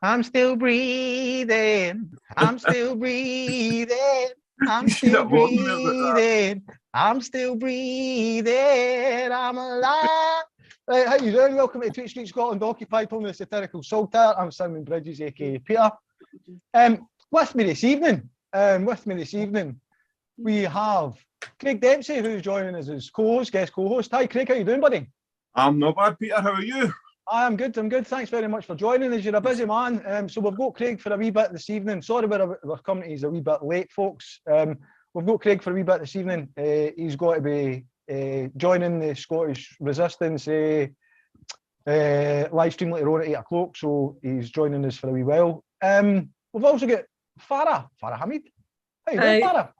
I'm still breathing. I'm still breathing. I'm You should still have warned me about that. breathing. I'm still breathing. I'm alive. Right, how you doing? Welcome to Tweet Street Scotland, occupied home of the satirical saltire. I'm Simon Bridges, aka Peter. With me this evening, we have Craig Dempsey, who's joining us as co-host, guest co-host. Hi, Craig. How you doing, buddy? I'm not bad, Peter. How are you? I'm good. Thanks very much for joining us. You're a busy man. So we've got Craig for a wee bit this evening. Sorry, we're coming to you a wee bit late, folks. We've got Craig for a wee bit this evening. He's got to be joining the Scottish Resistance live stream later on at 8 o'clock. So he's joining us for a wee while. We've also got Farah Hamid. How you doing, Farah?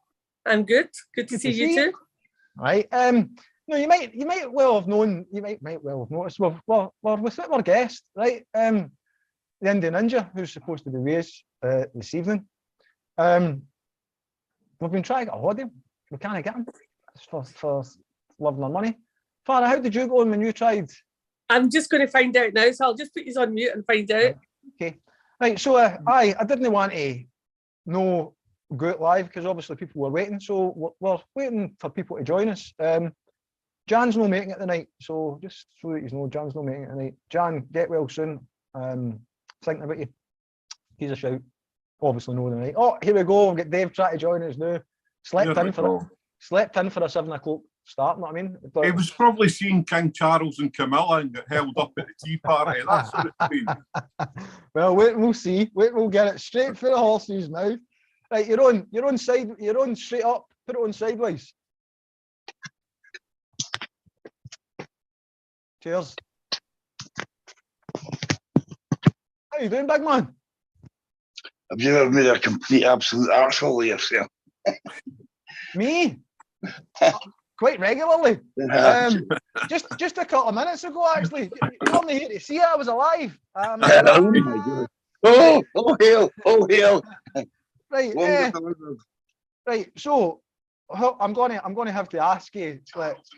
I'm good. Good to see you too. Right. No, you might well have known. You might well have noticed. We're with our guest, right? The Indian Ninja, who's supposed to be with us this evening. We've been trying to get a hold of him. We can't get him. It's for love nor money. Farah, how did you go on when you tried? I'm just going to find out now, so I'll just put you on mute and find out. Okay. Right. So I didn't want to go out live because obviously people were waiting. So we're waiting for people to join us. Jan's not making it tonight, so just so that you know, Jan's not making it tonight. Jan, get well soon. Thinking about you. He's a shout. Obviously no tonight. Oh, here we go. We've got Dave trying to join us now. Slept in for a 7 o'clock start, know what I mean? But he was probably seeing King Charles and Camilla and got held up at the tea party. That's what it's been. Well, wait and we'll see. Wait, we'll get it straight for the horse's mouth. Right, you're on straight up. Put it on sideways. Cheers. How you doing, big man? Have you ever made a complete absolute arsehole of yourself? Me? Quite regularly. Just a couple of minutes ago, actually. You're only here to see it. I was alive. Oh my God. Oh hell. Right. Right. So I'm going to have to ask you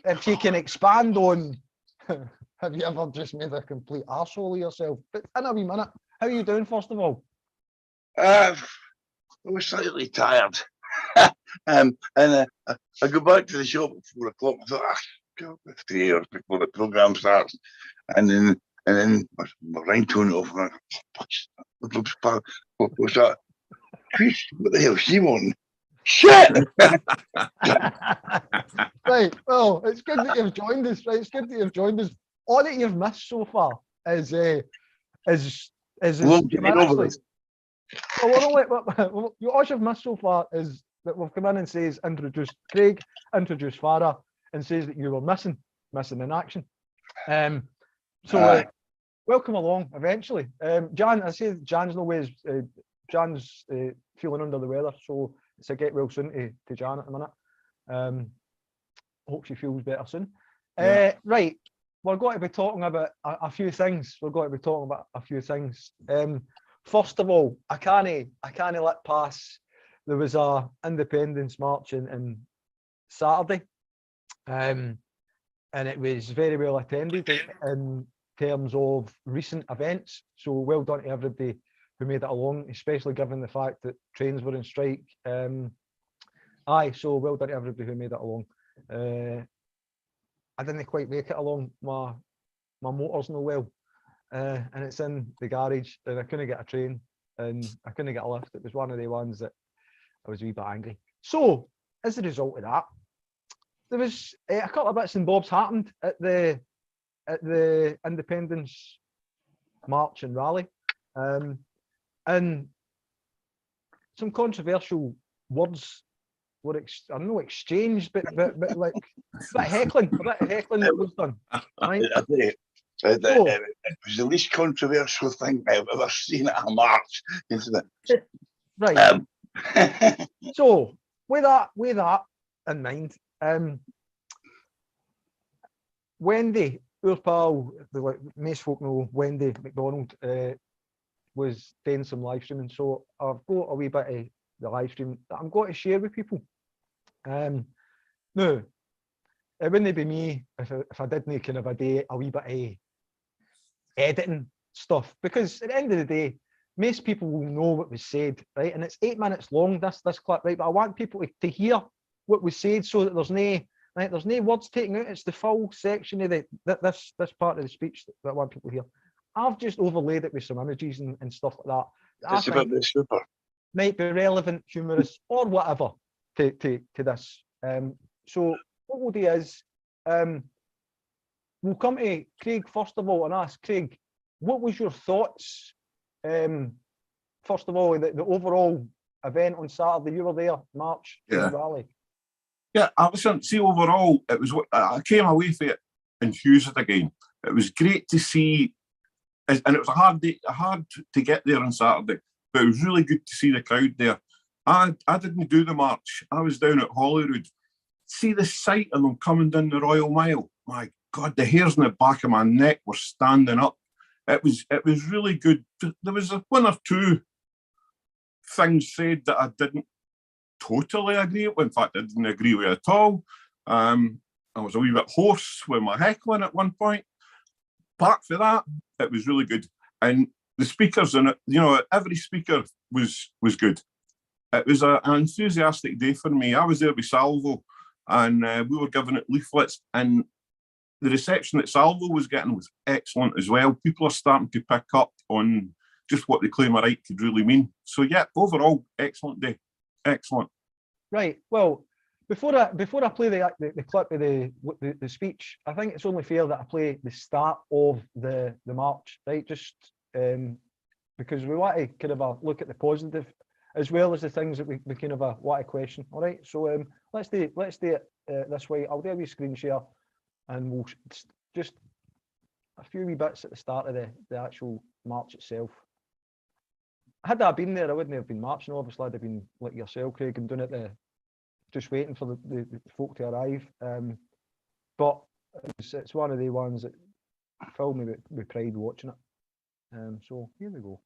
if you can expand on. Have you ever just made a complete arsehole of yourself? But in a wee minute, how are you doing, first of all? I was slightly tired. And I go back to the shop at 4 o'clock. I thought, God, 3 hours before the programme starts. And then my ringtone off. What's that? What the hell is she wanting? Shit! Right, well, it's good that you've joined us, right? It's good that you've joined us. All that you've missed so far is all you've missed so far is that we've come in and says introduce Craig, introduce Farah, and says that you were missing in action. Welcome along eventually. Jan, I say Jan's no ways. Jan's feeling under the weather, so it's a get well soon to Jan at the minute. Hope she feels better soon. Yeah. Right, we're going to be talking about a few things. First of all, I can't let pass. There was a independence march in Saturday, and it was very well attended in terms of recent events. So well done to everybody who made it along, especially given the fact that trains were in strike. So well done to everybody who made it along. I didn't quite make it along. My motor's no well, and it's in the garage, and I couldn't get a train, and I couldn't get a lift. It was one of the ones that I was a wee bit angry. So as a result of that, there was a couple of bits and bobs happened at the independence march and rally, and some controversial words were exchanged, but like a bit of heckling that was done. Right? It was the least controversial thing I've ever seen at a march. Right. So with that in mind, Wendy, our pal, most folk know Wendy McDonald, was doing some live streaming. So I've got a wee bit of the live stream that I'm going to share with people. Now, it wouldn't be me if I didn't kind of a wee bit of editing stuff, because at the end of the day, most people will know what was said, right? And it's 8 minutes long, this clip, right? But I want people to hear what was said so that there's no words taken out. It's the full section of this part of the speech that I want people to hear. I've just overlaid it with some images and stuff like that. It's about the super. Might be relevant, humorous, or whatever to this. So what we'll do is we'll come to Craig first of all and ask Craig, what was your thoughts? First of all, the overall event on Saturday. You were there, March, rally. Yeah, see, overall, it was. I came away from it enthused again. It was great to see, and it was a hard day, hard to get there on Saturday, but it was really good to see the crowd there. I didn't do the march. I was down at Holyrood. See the sight of them coming down the Royal Mile. My God, the hairs in the back of my neck were standing up. It was really good. There was one or two things said that I didn't totally agree with. In fact, I didn't agree with at all. I was a wee bit hoarse with my heckling at one point. Apart from that, it was really good. And the speakers in it, every speaker was good. It was an enthusiastic day for me. I was there with Salvo, and we were giving it leaflets, and the reception that Salvo was getting was excellent as well. People are starting to pick up on just what the claim of right could really mean. So yeah, overall, excellent day. Excellent. Right. Well, before I play the clip of the speech, I think it's only fair that I play the start of the march, right? Just because we want to kind of look at the positive as well as the things that we kind of want to question. All right. So let's do it this way. I'll do a wee screen share, and we'll just a few wee bits at the start of the actual march itself. Had I been there, I wouldn't have been marching. Obviously, I'd have been like yourself, Craig, and doing it just waiting for the folk to arrive. But it's one of the ones that filled me with pride watching it. So here we go.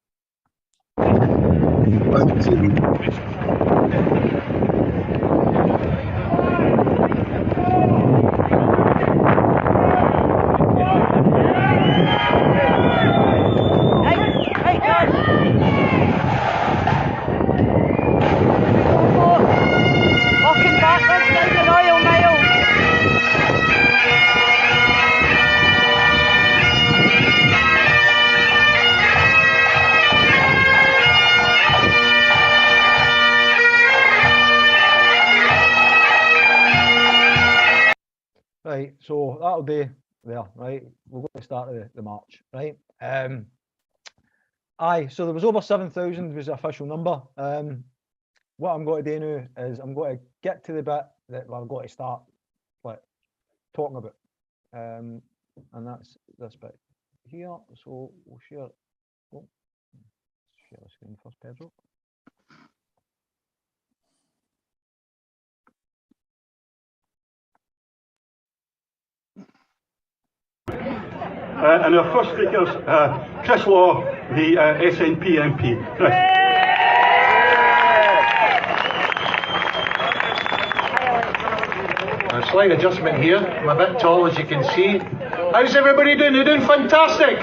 Right, so that'll be there, right? We're going to start the march, right? So there was over 7,000 was the official number. What I'm going to do now is I'm going to get to the bit that we're going to start talking about. And that's this bit here. So we'll share the screen first, Pedro. And our first speaker is Chris Law, the SNP MP. Chris. A slight adjustment here. I'm a bit tall, as you can see. How's everybody doing? They're doing fantastic.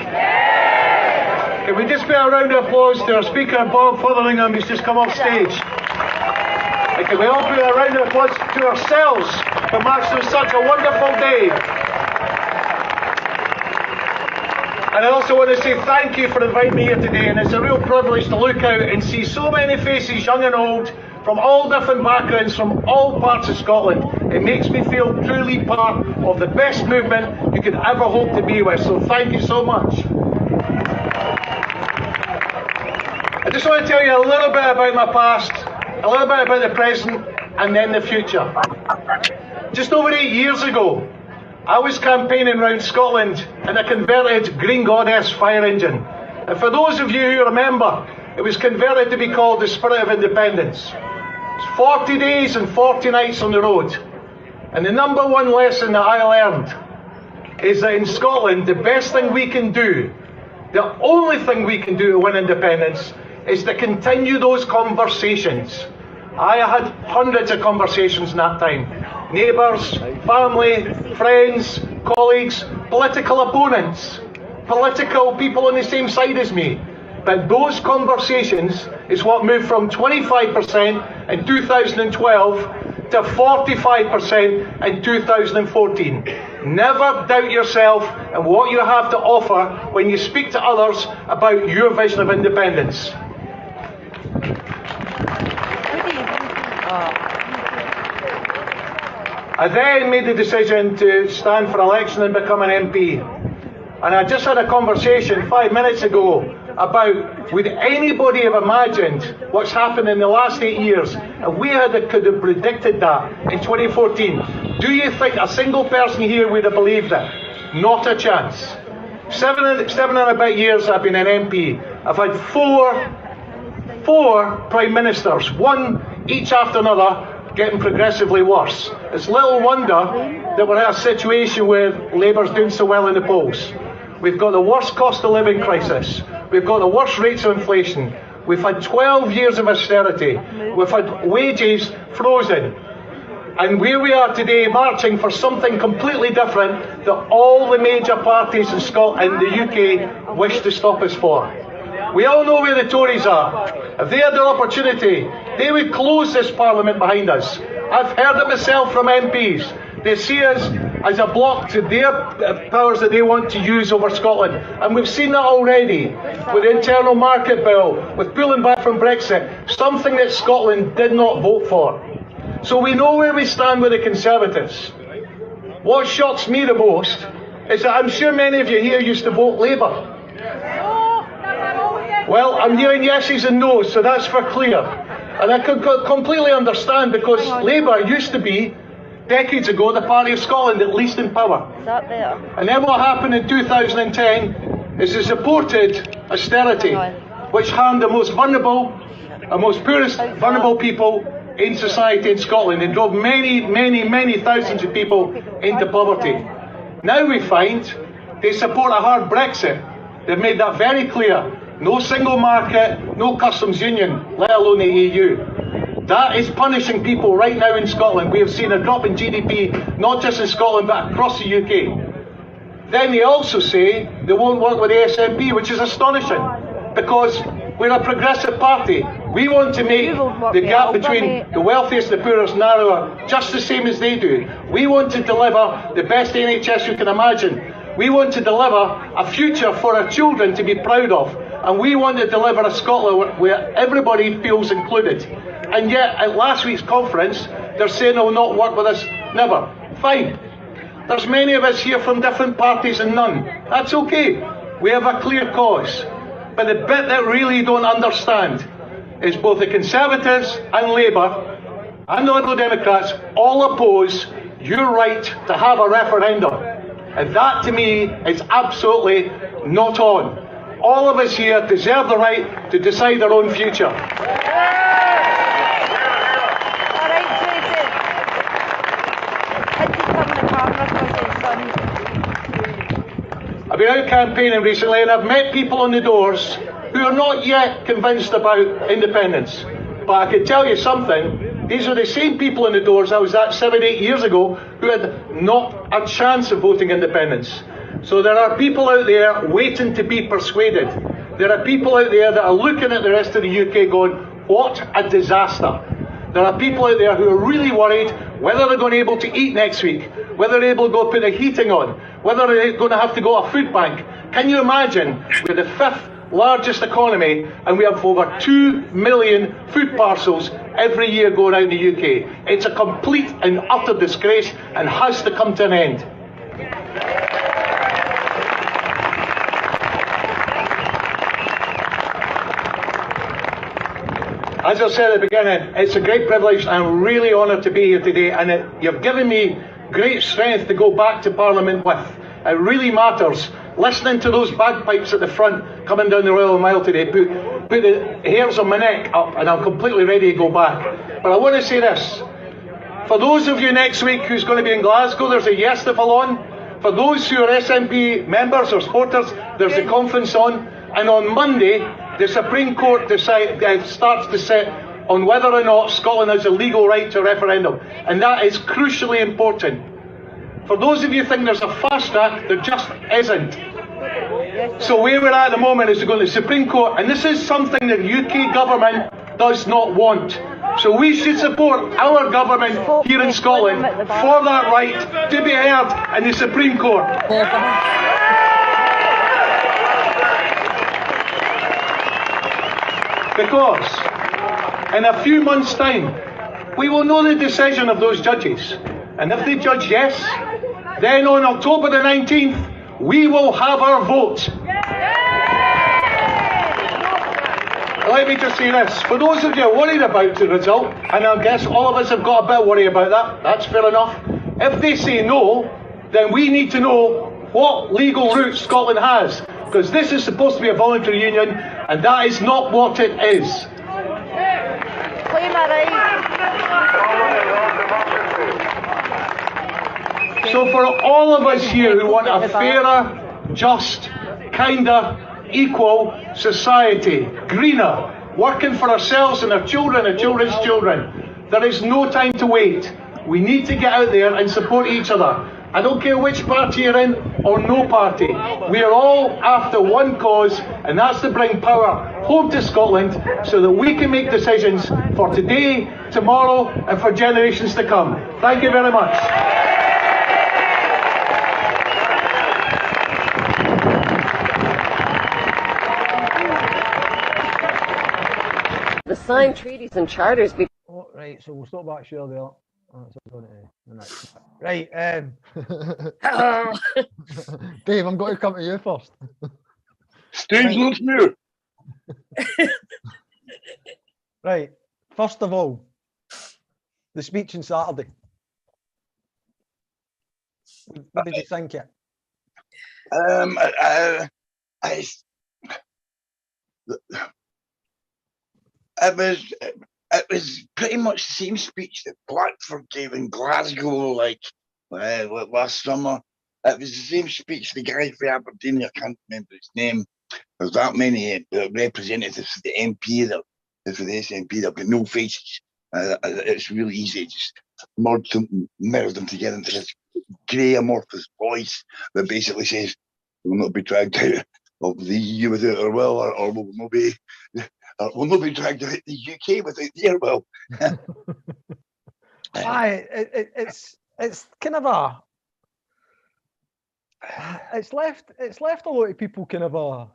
Can we just put a round of applause to our speaker, Bob Fotheringham, who's just come off stage? And can we all put a round of applause to ourselves for marching such a wonderful day? And I also want to say thank you for inviting me here today, and it's a real privilege to look out and see so many faces, young and old, from all different backgrounds, from all parts of Scotland. It makes me feel truly part of the best movement you could ever hope to be with, so thank you so much. I just want to tell you a little bit about my past, a little bit about the present, and then the future. Just over 8 years ago, I was campaigning around Scotland in a converted Green Goddess fire engine. And for those of you who remember, it was converted to be called the Spirit of Independence. It's 40 days and 40 nights on the road. And the number one lesson that I learned is that in Scotland, the best thing we can do, the only thing we can do to win independence, is to continue those conversations. I had hundreds of conversations in that time. Neighbours, family, friends, colleagues, political opponents, political people on the same side as me. But those conversations is what moved from 25% in 2012 to 45% in 2014. Never doubt yourself and what you have to offer when you speak to others about your vision of independence. I then made the decision to stand for election and become an MP. And I just had a conversation 5 minutes ago about, would anybody have imagined what's happened in the last 8 years? And we could have predicted that in 2014. Do you think a single person here would have believed it? Not a chance. Seven and a bit years I've been an MP. I've had four Prime Ministers, one each after another, getting progressively worse. It's little wonder that we're in a situation where Labour's doing so well in the polls. We've got the worst cost of living crisis. We've got the worst rates of inflation. We've had 12 years of austerity. We've had wages frozen. And where we are today, marching for something completely different that all the major parties in Scotland and the UK wish to stop us for. We all know where the Tories are. If they had the opportunity, they would close this Parliament behind us. I've heard it myself from MPs. They see us as a block to their powers that they want to use over Scotland. And we've seen that already with the internal market bill, with pulling back from Brexit, something that Scotland did not vote for. So we know where we stand with the Conservatives. What shocks me the most is that I'm sure many of you here used to vote Labour. Well, I'm hearing yeses and nos, so that's for clear. And I could completely understand, because Labour used to be, decades ago, the party of Scotland at least in power. And then what happened in 2010 is they supported austerity, which harmed the most vulnerable, the most poorest vulnerable people in society in Scotland, and drove many thousands of people into poverty. Now we find they support a hard Brexit. They've made that very clear. No single market, no customs union, let alone the EU. That is punishing people right now in Scotland. We have seen a drop in GDP, not just in Scotland, but across the UK. Then they also say they won't work with the SNP, which is astonishing, because we're a progressive party. We want to make the gap between the wealthiest and the poorest narrower, just the same as they do. We want to deliver the best NHS you can imagine. We want to deliver a future for our children to be proud of. And we want to deliver a Scotland where everybody feels included. And yet, at last week's conference, they're saying they'll not work with us. Never. Fine. There's many of us here from different parties and none. That's okay. We have a clear cause. But the bit that really you don't understand is both the Conservatives and Labour and the Liberal Democrats all oppose your right to have a referendum. And that, to me, is absolutely not on. All of us here deserve the right to decide our own future. I've been out campaigning recently, and I've met people on the doors who are not yet convinced about independence. But I can tell you something, these are the same people on the doors I was at 7, 8 years ago who had not a chance of voting independence. So there are people out there waiting to be persuaded. There are people out there that are looking at the rest of the UK going, what a disaster. There are people out there who are really worried whether they're going to be able to eat next week, whether they're able to go put the heating on, whether they're going to have to go to a food bank. Can you imagine? We're the 5th largest economy and we have over 2 million food parcels every year going out in the UK. It's a complete and utter disgrace and has to come to an end. As I said at the beginning, it's a great privilege. I'm really honoured to be here today, and you've given me great strength to go back to Parliament with. It really matters. Listening to those bagpipes at the front coming down the Royal Mile today put the hairs on my neck up, and I'm completely ready to go back. But I want to say this. For those of you next week who's going to be in Glasgow, there's a Festival on. For those who are SNP members or supporters, there's a conference on. And on Monday, the Supreme Court starts to sit on whether or not Scotland has a legal right to a referendum. And that is crucially important. For those of you who think there's a fast track, there just isn't. So where we're at the moment is to go to the Supreme Court, and this is something that the UK government does not want. So we should support our government here in Scotland for that right to be heard in the Supreme Court. Because in a few months' time, we will know the decision of those judges. And if they judge yes, then on October the 19th, we will have our vote. Let me just say this. For those of you worried about the result, and I guess all of us have got a bit of worry about that, that's fair enough. If they say no, then we need to know what legal route Scotland has. Because this is supposed to be a voluntary union, and that is not what it is. So for all of us here who want a fairer, just, kinder, equal society, greener, working for ourselves and our children and children's children, there is no time to wait. We need to get out there and support each other. I don't care which party you're in or no party. We are all after one cause, and that's to bring power home to Scotland so that we can make decisions for today, tomorrow, and for generations to come. Thank you very much. The signed treaties and charters. Oh, right, so we'll stop back share there. Oh, that's what I'm going to the next part. Right, Dave, I'm going to come to you first. Stage looks new. Right, first of all, the speech on Saturday. What did you think it? It was pretty much the same speech that Blackford gave in Glasgow, like last summer. It was the same speech the guy for Aberdeen, I can't remember his name. There's that many representatives for the MP, for the SNP, they've got no faces. It's really easy, just merge them together into this grey amorphous voice that basically says, we'll not be dragged out of the EU without our will, or we'll not be dragged out of the UK without their will. Aye, it's kind of a, it's left a lot of people kind of a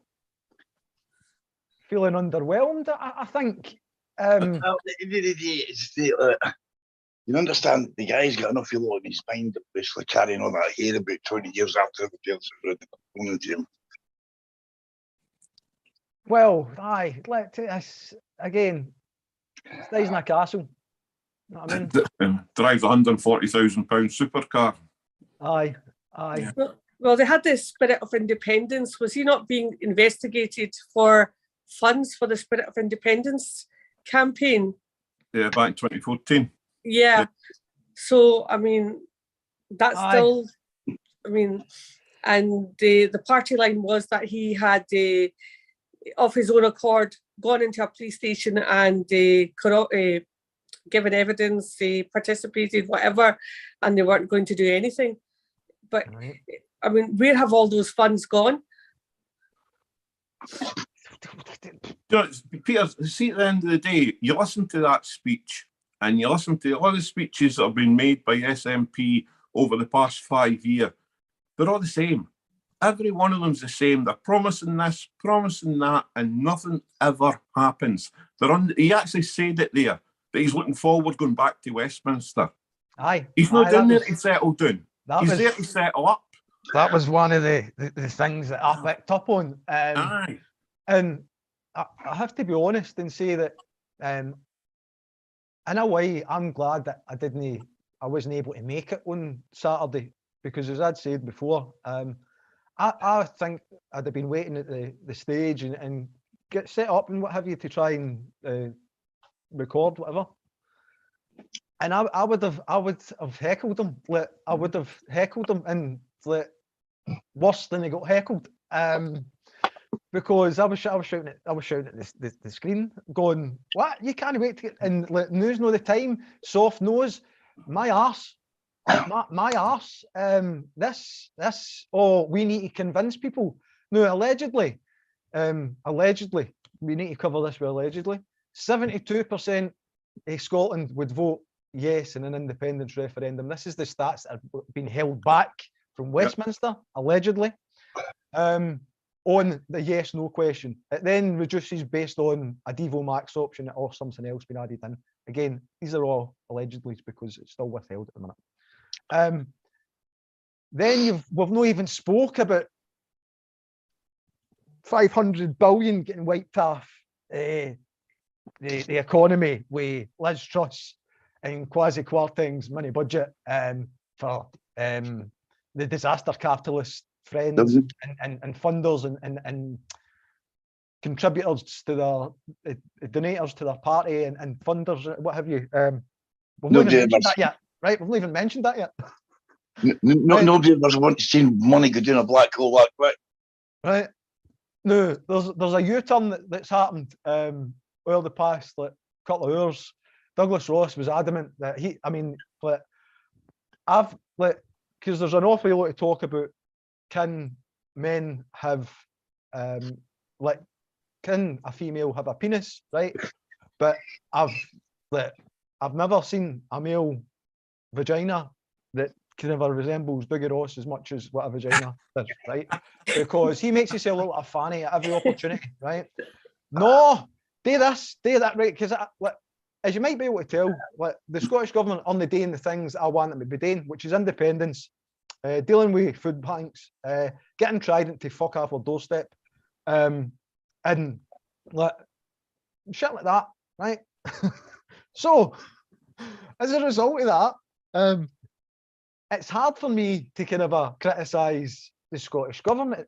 feeling underwhelmed. I think. At the end of the day, it's you understand the guy's got enough feel in his mind, basically carrying on that hair about 20 years after everybody else has read the opponent to him. Well, aye, us again, stays in a castle. You know what I mean? Drives £140,000 supercar. Aye. Yeah. Well, they had the Spirit of Independence. Was he not being investigated for funds for the Spirit of Independence campaign? Yeah, back in 2014. Yeah. So, I mean, that's Aye. still, I mean, and the party line was that he had, of his own accord, gone into a police station and given evidence, they participated, whatever, and they weren't going to do anything. But, Right. I mean, where have all those funds gone? Peter, see, at the end of the day, you listen to that speech and you listen to all the speeches that have been made by SNP over the past 5 years. They're all the same. Every one of them's the same. They're promising this, promising that, and nothing ever happens. He actually said it there, that he's looking forward going back to Westminster. Aye. He's not down there to settle down. He's there to settle up. That was one of the things that I picked up on. Aye. And I have to be honest and say that in a way, I'm glad that I wasn't able to make it on Saturday, because as I'd said before, I think I'd have been waiting at the stage and get set up and what have you to try and record whatever. And I would have heckled them. Like, I would have heckled them, and like, worse than they got heckled. Because I was shouting at the screen, going, "What? You can't wait to get and like, news no the time, soft nose, my arse, my arse. This. Oh, we need to convince people No, allegedly, we need to cover this with allegedly. 72% of Scotland would vote yes in an independence referendum. This is the stats that have been held back from Westminster, allegedly, on the yes/no question. It then reduces based on a Devo Max option or something else being added in. Again, these are all allegedly because it's still withheld at the minute. Then we've not even spoke about 500 billion getting wiped off the economy with Liz Truss and Kwasi Kwarteng's mini budget for the disaster capitalist friends and funders and contributors to their donators to their party and funders, what have you. We've not even mentioned that yet, right? We've not even mentioned that yet. Nobody ever wants to see money go down a black hole that quick. Right. No, there's a U-turn that's happened over the past couple of hours. Douglas Ross was adamant that because there's an awful lot of talk about can men have can a female have a penis, right? But I've never seen a male vagina that kind of resembles Boogie Ross as much as what a vagina does, right? Because he makes himself look like a fanny at every opportunity, right? No, do this, do that, right? Because as you might be able to tell, the Scottish government on the doing the things I want them to be doing, which is independence, dealing with food banks, getting Trident to fuck off our doorstep, and shit like that, right? So, as a result of that, it's hard for me to kind of criticise the Scottish government.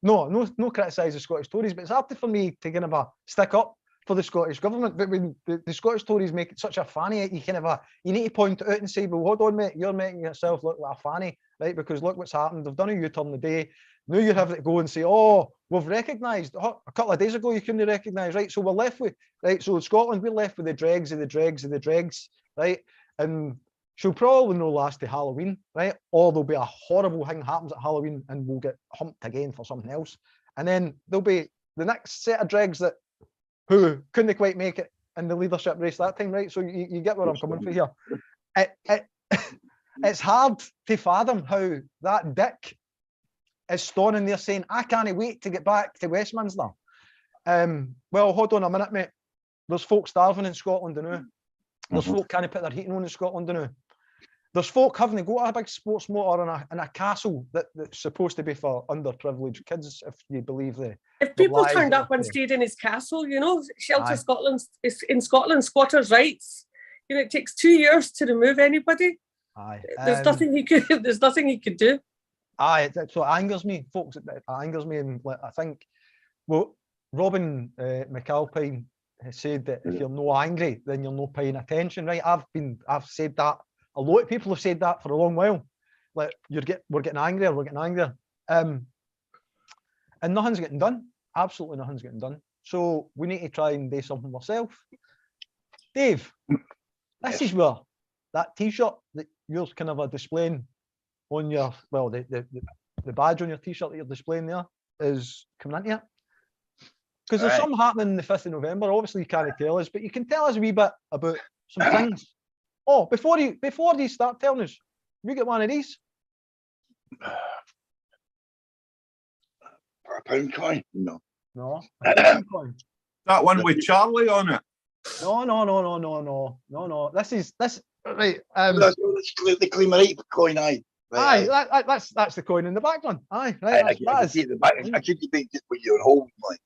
No criticise the Scottish Tories, but it's hard for me to kind of stick up for the Scottish government. But when the Scottish Tories make it such a fanny, you need to point it out and say, well, hold on, mate, you're making yourself look like a fanny, right? Because look what's happened. They've done a U-turn today. Now you have to go and say, oh, we've recognised. A couple of days ago you couldn't recognise, right? So we're left with, right? So in Scotland, we're left with the dregs of the dregs of the dregs, right? And she'll probably not last to Halloween, right? Or there'll be a horrible thing happens at Halloween and we'll get humped again for something else. And then there'll be the next set of dregs who couldn't quite make it in the leadership race that time, right? So you get where I'm coming from here. It's hard to fathom how that dick is standing there saying, I can't wait to get back to Westminster. Well, hold on a minute, mate. There's folk starving in Scotland now. There's folk can't put their heating on in Scotland now. There's folk having to go to a big sports motor in a castle that's supposed to be for underprivileged kids, if you believe the. If people turned up and stayed in his castle, Shelter Scotland is in Scotland, squatters' rights. It takes 2 years to remove anybody. Aye. There's nothing he could. There's nothing he could do. Aye, so it angers me, folks. It angers me, and I think, well, Robin McAlpine has said that if you're no angry, then you're no paying attention, right? I've said that. A lot of people have said that for a long while. Like we're getting angrier, and nothing's getting done. Absolutely nothing's getting done. So we need to try and do something ourselves. Dave, this is where that T-shirt that you're kind of displaying on your, well, the badge on your T-shirt that you're displaying there is coming into it. Because there's something happening on the 5th of November. Obviously, you can't tell us, but you can tell us a wee bit about some things. Oh, before you start telling us, we get one of these. A pound coin? No. No. A pound coin. That one with Charlie on it. No. This right. That's the Cleamer coin, aye. Right, aye, that's the coin in the background. Aye, right. I can see the back. I could debate just what you're holding, like.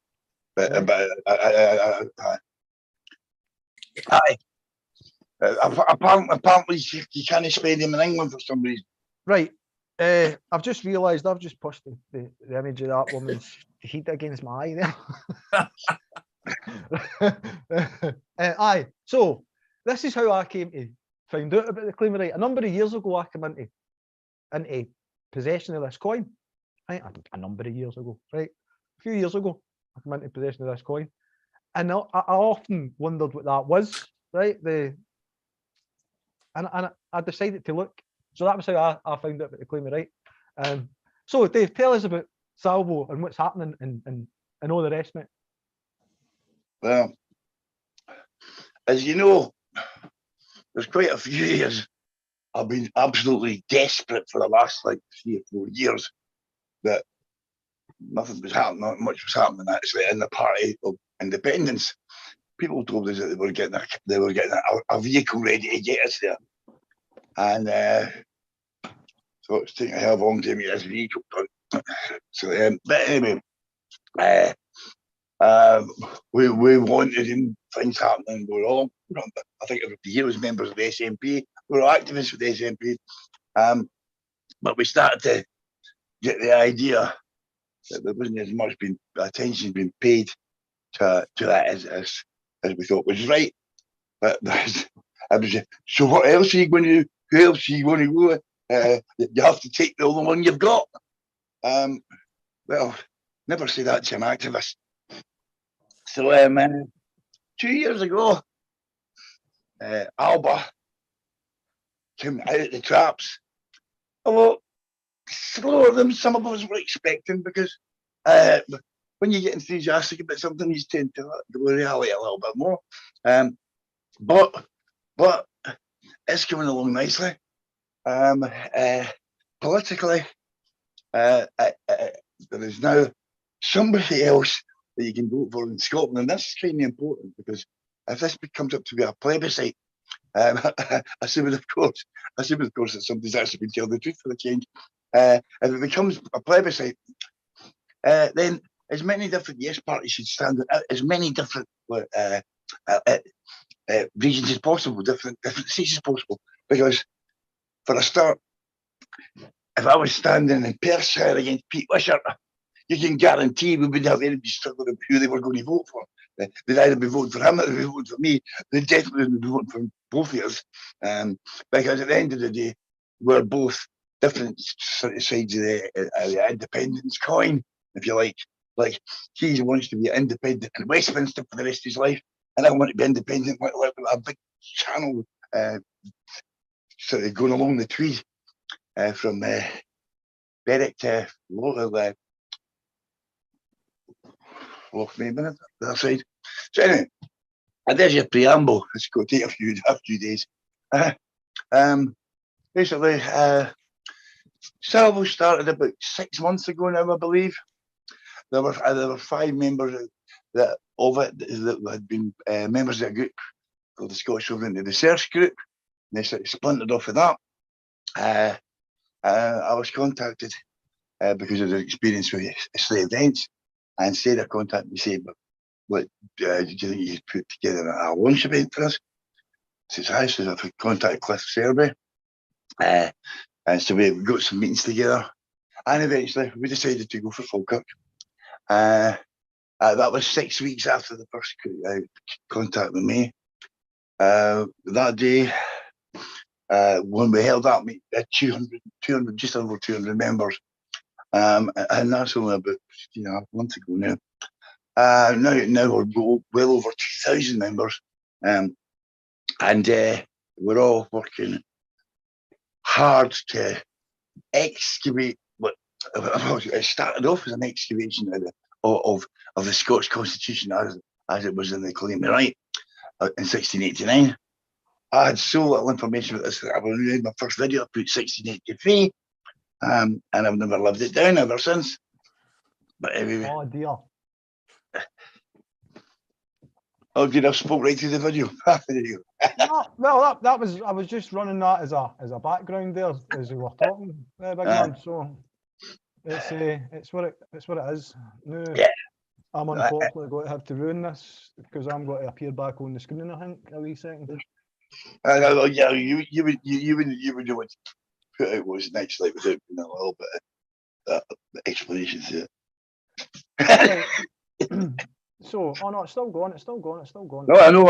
Aye. Apparently, you can't spend them in England for some reason. Right. I've just realised I've just pushed the image of that woman's heat against my eye there. Aye. So this is how I came to find out about the Claimerite. A number of years ago, I came into possession of this coin. Right? A number of years ago, right? A few years ago, I came into possession of this coin, and I often wondered what that was. Right? And I decided to look. So that was how I found out about the Claimerite. So Dave, tell us about Salvo and what's happening and all the rest, mate? Well, as you know, there's quite a few years I've been absolutely desperate for the last like 3 or 4 years that nothing was happening, not much was happening actually in the party of independence. People told us that they were getting a vehicle ready to get us there, and so it's taking a hell of a long time to get this vehicle done. So, but anyway, we wanted things happening. We were all, I think everybody here was members of the SNP. We were activists with the SNP, but we started to get the idea that there wasn't as much attention being paid to that as we thought was right. But I was so what else are you going to do? Who else are you going to go with? You have to take the only one you've got. Well, never say that to an activist. So 2 years ago, Alba came out of the traps a lot slower than some of us were expecting, because when you get enthusiastic about something, you tend to go reality a little bit more. But it's coming along nicely. Politically, there is now somebody else that you can vote for in Scotland, and that's extremely important, because if this comes up to be a plebiscite, assuming of course that somebody's actually been telling the truth for the change, if it becomes a plebiscite, then as many different yes parties should stand out, as many different regions as possible, different seats as possible. Because for a start, if I was standing in Perthshire against Pete Wishart, you can guarantee we wouldn't have anybody struggling with who they were going to vote for. They'd either be voting for him or they'd be voting for me. They definitely would be voting for both of us. Because at the end of the day, we're both different sides of the independence coin, if you like. Like, he wants to be independent in Westminster for the rest of his life, and I want to be independent with a big channel sort of going along the Tweed from Berwick to Lochmaben, that side. So anyway, and there's your preamble. It's going to take a few days. Basically, Salvo started about 6 months ago now, I believe. There were 5 members that had been members of a group called the Scottish Sovereignty Research Group. And they sort of splintered off of that. I was contacted because of the experience with sleigh events, and Sarah contacted me saying, "What do you think you could put together a launch event for us?" I said, "I've contacted Cliff Serby." And so we got some meetings together, and eventually we decided to go for Falkirk. That was 6 weeks after the first contact with me. That day, when we held that meeting, 200, just over 200 members, and that's only about a month ago now. Now we're well over 2,000 members, and we're all working hard to excavate what it started off as an excavation of the Scottish Constitution as it was in the Claim of Right in 1689. I had so little information about this that I made my first video about 1683, and I've never lived it down ever since. But anyway. Oh dear. Oh, did I spoke right through the video? There you go. No, well, that was, I was just running that as a background there as we were talking, big man. So it's what it is. No, yeah. I'm unfortunately going to have to ruin this because I'm going to appear back on the screen. I think a wee second. Yeah, you would know what to put out was next, like without a little bit of explanation to it. So, oh no, it's still going. It's still going. It's still going. No, I know.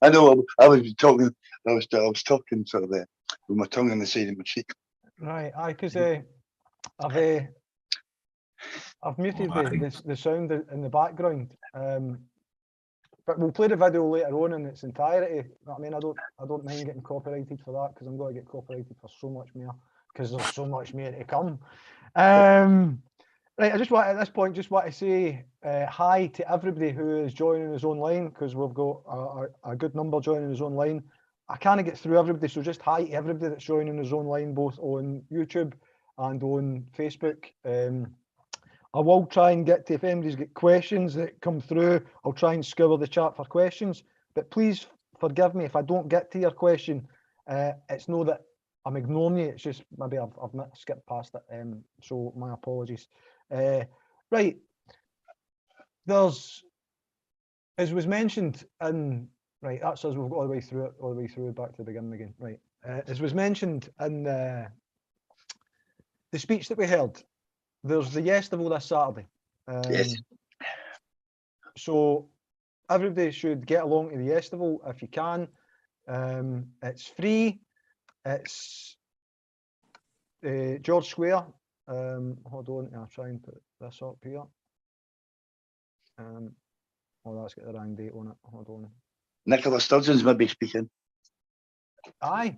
I know. I was talking. I was talking sort of with my tongue on the side of my cheek. Right, because I've muted the sound in the background. But we'll play the video later on in its entirety. I mean, I don't mind getting copyrighted for that because I'm going to get copyrighted for so much more because there's so much more to come. Right, I just want at this point just want to say hi to everybody who is joining us online, because we've got a good number joining us online. I can't get through everybody, so just hi to everybody that's joining us online, both on YouTube and on Facebook. I will try and get to, if anybody's got questions that come through, I'll try and scour the chat for questions. But please forgive me if I don't get to your question. It's no that I'm ignoring you, it's just maybe I've skipped past it. So my apologies. Right, there's, as was mentioned in, right, that's us, we've got all the way through it, back to the beginning again. Right, as was mentioned in the speech that we heard, there's the festival this Saturday. Yes. So everybody should get along to the festival if you can. It's free. It's George Square. Hold on, I'll try and put this up here. Oh, that's got the wrong date on it. Hold on. Nicola Sturgeon's maybe speaking. Aye.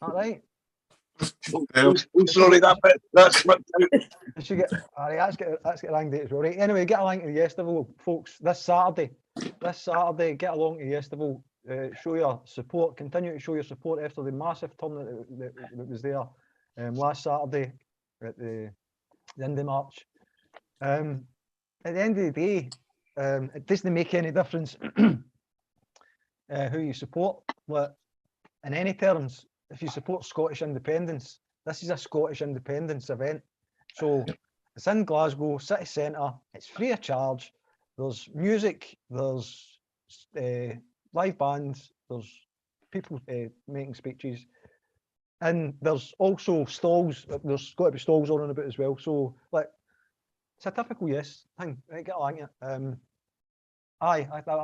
All right. Oh, sorry, that's slipped out. Should get, all right, that's got the wrong date as well. Right. Anyway, get along to the festival, folks. This Saturday, get along to the festival. Show your support. Continue to show your support after the massive turnout that was there last Saturday at the end of March. At the end of the day, it doesn't make any difference who you support. But in any terms, if you support Scottish independence, this is a Scottish independence event. So it's in Glasgow city centre. It's free of charge. There's music. There's live bands. There's people making speeches. And there's also stalls. There's got to be stalls on and about as well. So, like, it's a typical yes thing. Right, get along it. I'm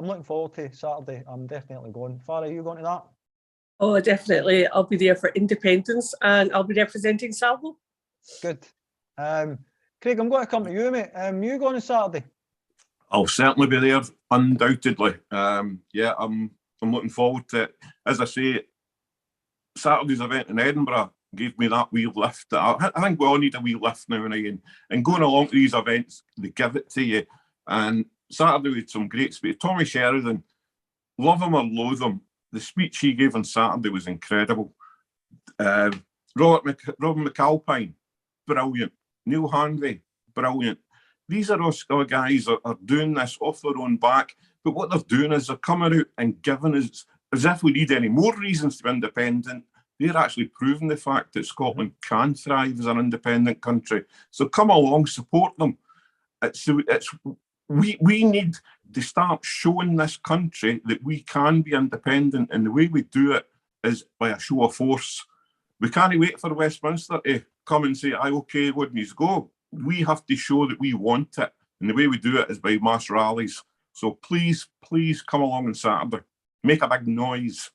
looking forward to Saturday. I'm definitely going. Farah, are you going to that? Oh, definitely. I'll be there for independence, and I'll be representing Salvo. Good. Craig, I'm going to come to you, mate. You going on Saturday? I'll certainly be there, undoubtedly. Yeah, I'm looking forward to it. As I say, Saturday's event in Edinburgh gave me that wee lift. I think we all need a wee lift now and again. And going along to these events, they give it to you. And Saturday we had some great speech. Tommy Sheridan, love him or loathe him, the speech he gave on Saturday was incredible. Robin McAlpine, brilliant. Neil Hanvey, brilliant. These are us guys that are doing this off their own back, but what they're doing is they're coming out and giving us, as if we need any more reasons to be independent, they're actually proving the fact that Scotland can thrive as an independent country. So come along, support them. We need to start showing this country that we can be independent, and the way we do it is by a show of force. We can't wait for Westminster to come and say, "Aye, okay, wouldn't you go?" We have to show that we want it, and the way we do it is by mass rallies. So please, please come along on Saturday. Make a big noise.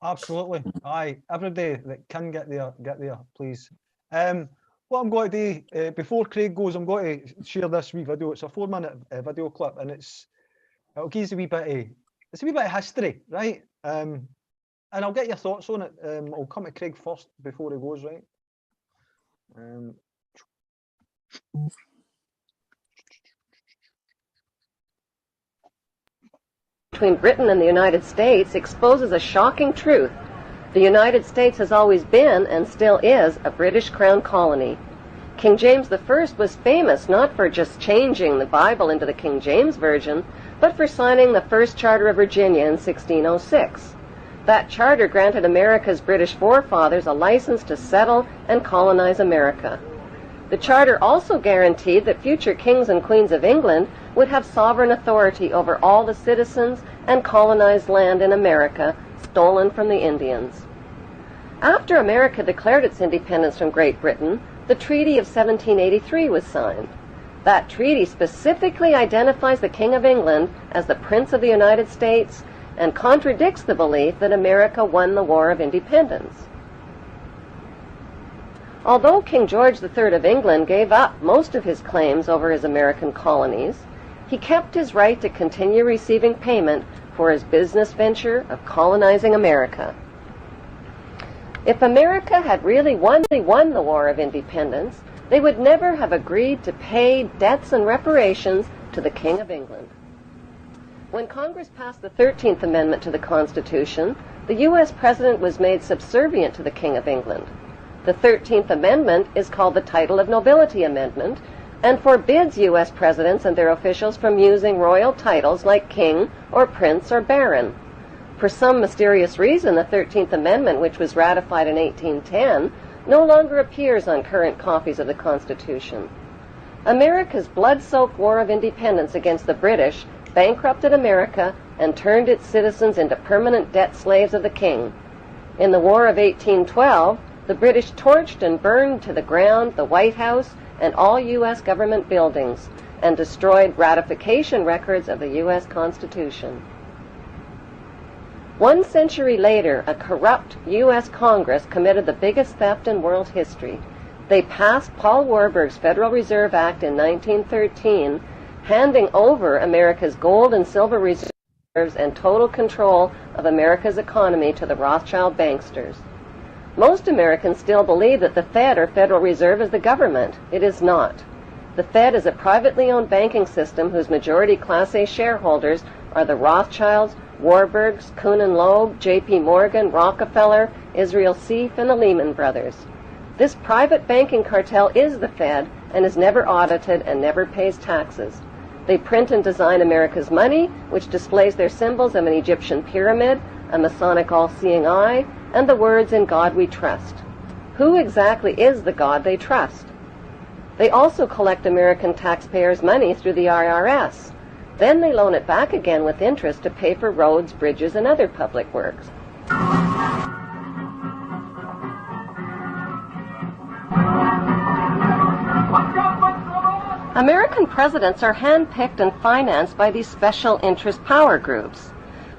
Absolutely. Aye, everybody that can get there, please. What I'm going to do, before Craig goes, I'm going to share this wee video. It's a 4-minute video clip, and it'll give us a wee bit of history, right? And I'll get your thoughts on it. I'll come to Craig first before he goes, right? Between Britain and the United States exposes a shocking truth. The United States has always been, and still is, a British Crown colony. King James I was famous not for just changing the Bible into the King James Version, but for signing the first Charter of Virginia in 1606. That charter granted America's British forefathers a license to settle and colonize America. The charter also guaranteed that future kings and queens of England would have sovereign authority over all the citizens and colonized land in America stolen from the Indians. After America declared its independence from Great Britain, the Treaty of 1783 was signed. That treaty specifically identifies the King of England as the Prince of the United States and contradicts the belief that America won the War of Independence. Although King George III of England gave up most of his claims over his American colonies, he kept his right to continue receiving payment for his business venture of colonizing America. If America had really won the War of Independence, they would never have agreed to pay debts and reparations to the King of England. When Congress passed the 13th Amendment to the Constitution, the U.S. President was made subservient to the King of England. The 13th Amendment is called the Title of Nobility Amendment and forbids U.S. presidents and their officials from using royal titles like king or prince or baron. For some mysterious reason, the 13th Amendment, which was ratified in 1810, no longer appears on current copies of the Constitution. America's blood-soaked war of independence against the British bankrupted America and turned its citizens into permanent debt slaves of the king. In the War of 1812, the British torched and burned to the ground the White House and all U.S. government buildings and destroyed ratification records of the U.S. Constitution. 1 century later, a corrupt U.S. Congress committed the biggest theft in world history. They passed Paul Warburg's Federal Reserve Act in 1913, handing over America's gold and silver reserves and total control of America's economy to the Rothschild banksters. Most Americans still believe that the Fed, or Federal Reserve, is the government. It is not. The Fed is a privately owned banking system whose majority Class A shareholders are the Rothschilds, Warburgs, Kuhn and Loeb, J.P. Morgan, Rockefeller, Israel Seif, and the Lehman Brothers. This private banking cartel is the Fed and is never audited and never pays taxes. They print and design America's money, which displays their symbols of an Egyptian pyramid, a Masonic all-seeing eye, and the words "In God We Trust." Who exactly is the God they trust? They also collect American taxpayers' money through the IRS. Then they loan it back again with interest to pay for roads, bridges, and other public works. American presidents are handpicked and financed by these special interest power groups.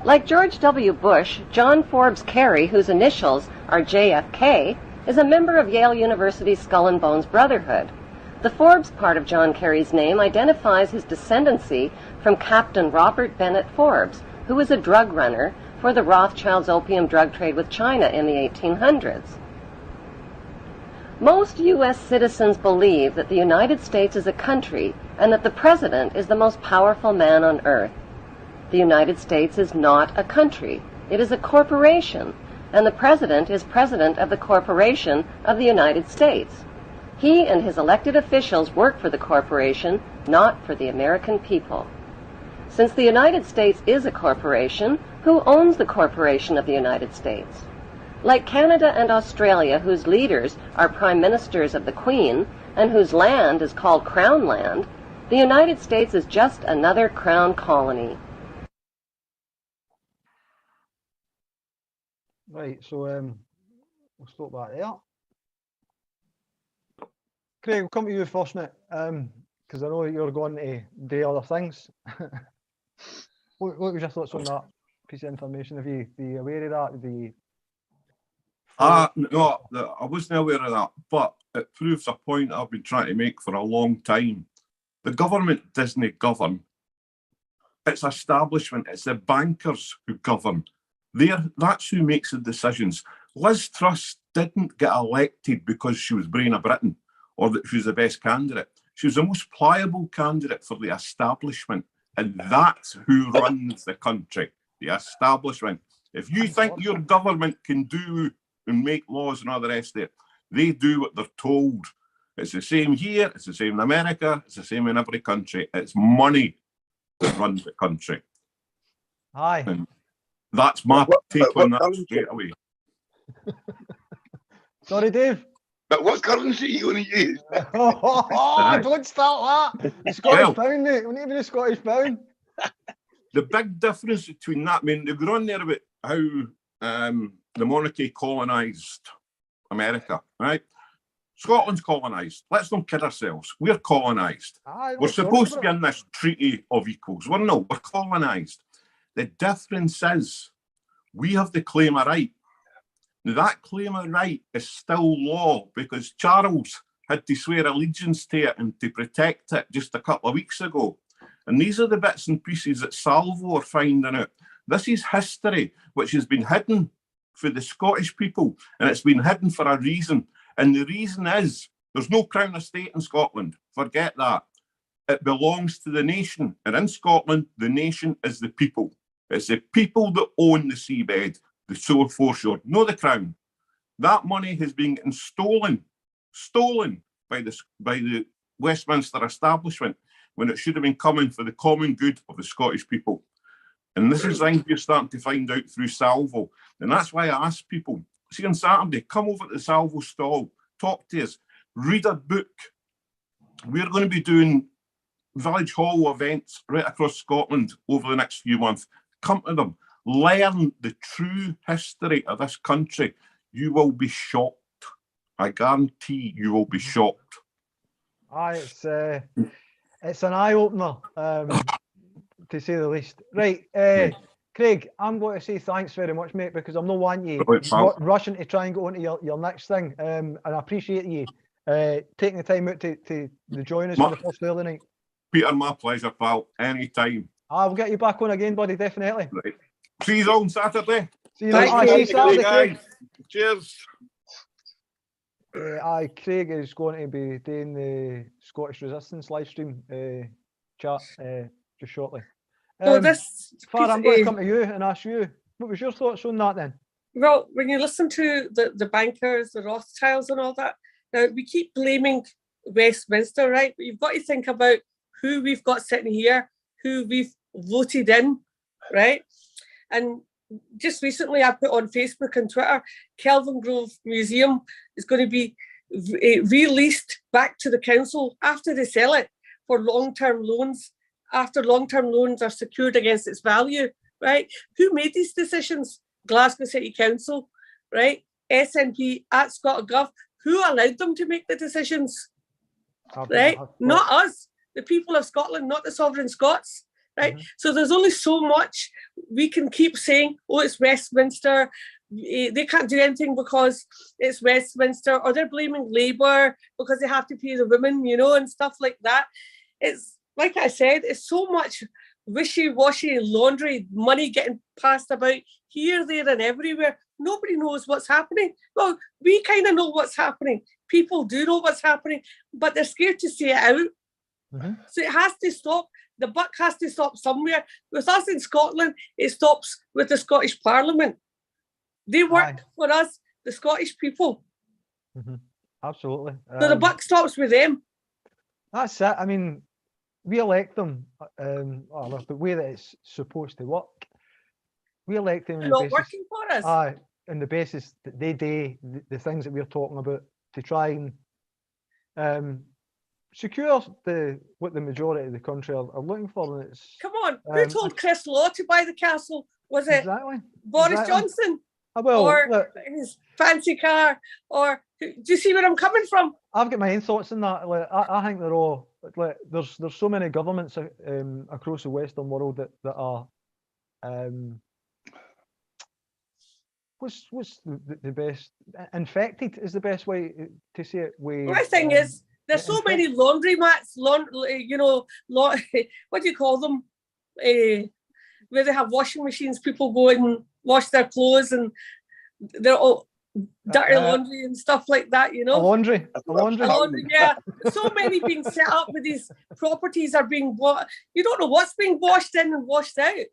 Like George W. Bush, John Forbes Kerry, whose initials are JFK, is a member of Yale University's Skull and Bones Brotherhood. The Forbes part of John Kerry's name identifies his descendancy from Captain Robert Bennett Forbes, who was a drug runner for the Rothschilds' opium drug trade with China in the 1800s. Most U.S. citizens believe that the United States is a country and that the President is the most powerful man on earth. The United States is not a country. It is a corporation, and the President is President of the Corporation of the United States. He and his elected officials work for the corporation, not for the American people. Since the United States is a corporation, who owns the corporation of the United States? Like Canada and Australia, whose leaders are prime ministers of the Queen, and whose land is called Crown Land, the United States is just another Crown colony. Right, so we'll stop that there. Craig, we'll come to you first, mate, because I know you're going to do other things. What was your thoughts on that piece of information? Are you aware of that? No, I wasn't aware of that, but it proves a point I've been trying to make for a long time. The government doesn't govern. It's establishment, it's the bankers who govern. That's who makes the decisions. Liz Truss didn't get elected because she was Brain of Britain or that she was the best candidate. She was the most pliable candidate for the establishment, and that's who runs the country, the establishment. If you think your government can do and make laws and all the rest of it, they do what they're told. It's the same here, it's the same in America, it's the same in every country. It's money that runs the country. Aye. And that's my take on that straight away. Sorry, Dave. But what currency are you going to use? Don't start that. The Scottish pound, mate. We need the Scottish pound. The big difference between that, I mean, they go on there about how the monarchy colonised America, right? Scotland's colonised. Let's not kid ourselves. We're colonised. We're supposed to be in this treaty of equals. We're not. We're colonised. The difference is we have the claim of right. Now, that claim of right is still law because Charles had to swear allegiance to it and to protect it just a couple of weeks ago. And these are the bits and pieces that Salvo are finding out. This is history which has been hidden for the Scottish people, and it's been hidden for a reason. And the reason is There's no Crown estate in Scotland. Forget that. It belongs to the nation. And in Scotland, the nation is the people. It's the people that own the seabed, the foreshore, not the Crown. That money has been getting stolen by the Westminster establishment when it should have been coming for the common good of the Scottish people. And this is things we're starting to find out through Salvo. And that's why I ask people, see on Saturday, come over to the Salvo stall, talk to us, read a book. We're going to be doing village hall events right across Scotland over the next few months. Come to them, learn the true history of this country. You will be shocked. I guarantee you will be shocked. Aye, it's an eye-opener, to say the least. Right, Craig, I'm going to say thanks very much, mate, because I'm not wanting you rushing to try and go on to your next thing. And I appreciate you taking the time out to join us for the first early night. Peter, my pleasure, pal. Anytime. I'll get you back on again, buddy, definitely. Right. See you all on Saturday. See you Saturday, Craig. Cheers. Craig is going to be doing the Scottish Resistance live stream chat just shortly. So this Farah, I'm going to come to you and ask you, what was your thoughts on that then? Well, when you listen to the bankers, the Rothschilds and all that, now we keep blaming Westminster, right? But you've got to think about who we've got sitting here, who we've voted in, right? And just recently I put on Facebook and Twitter, Kelvin Grove Museum is going to be released back to the council after they sell it for long-term loans, after long-term loans are secured against its value, right? Who made these decisions? Glasgow City Council, right? SNP at ScotGov. Who allowed them to make the decisions? Right? Not us, the people of Scotland, not the sovereign Scots. Right? Mm-hmm. So there's only so much we can keep saying, oh, it's Westminster. They can't do anything because it's Westminster, or they're blaming Labour because they have to pay the women, you know, and stuff like that. It's like I said, it's so much wishy-washy laundry, money getting passed about here, there, and everywhere. Nobody knows what's happening. Well, we kind of know what's happening. People do know what's happening, but they're scared to say it out. Mm-hmm. So it has to stop. The buck has to stop somewhere. With us in Scotland, it stops with the Scottish Parliament. They work for us, the Scottish people. Mm-hmm. Absolutely. So the buck stops with them. That's it. I mean, we elect them the way that it's supposed to work. We elect them. They're not working for us. On the basis that they do the things that we're talking about to try and secure what the majority of the country are looking for. And it's, come on, who told Chris Law to buy the castle? Was it Boris Johnson? Or his fancy car? Or do you see where I'm coming from? I've got my own thoughts on that. Like, I think they're all like there's so many governments across the Western world that are what's the best, infected is the best way to say it. My thing is, there's so many laundromats, what do you call them? Where they have washing machines, people go and wash their clothes, and they're all dirty laundry and stuff like that, you know. A laundry, yeah. So many being set up with these properties are being bought. You don't know what's being washed in and washed out.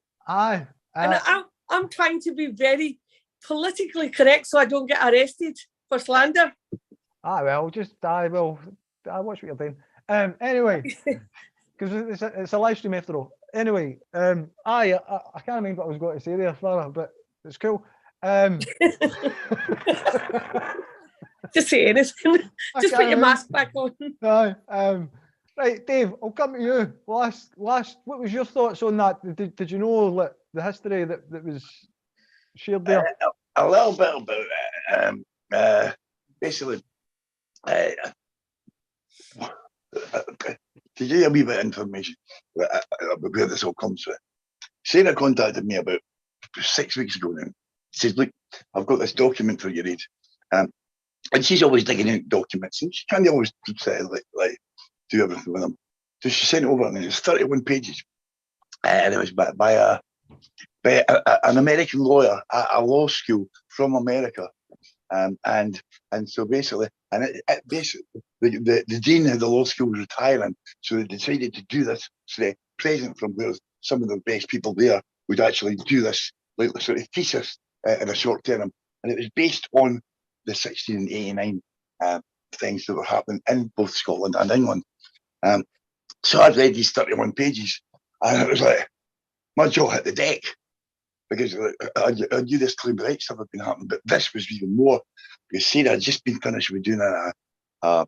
And I'm trying to be very politically correct so I don't get arrested for slander. I watch what you're doing. Anyway, because it's a live stream after all. Anyway, I can't remember what I was going to say there, Farah, but it's cool. Just say anything. Just put your mask back on. No. Right, Dave, I'll come to you. Last. What was your thoughts on that? Did you know the history that was shared there? A little bit about it. Basically, to give you a wee bit of information about where this all comes from. Sarah contacted me about 6 weeks ago now. She says, look, I've got this document for you to read. And she's always digging out documents, and she can't always like do everything with them. So she sent it over, and it's 31 pages. And it was by an American lawyer at a law school from America. And so basically, and it basically, the dean of the law school was retiring, so they decided to do this. So the president, from where some of the best people there would actually do this, like sort of thesis in a short term, and it was based on the 1689 things that were happening in both Scotland and England. So I'd read these 31 pages, and it was like my jaw hit the deck, because I knew this claim of rights stuff had been happening, but this was even more, because Sarah had just been finished with doing a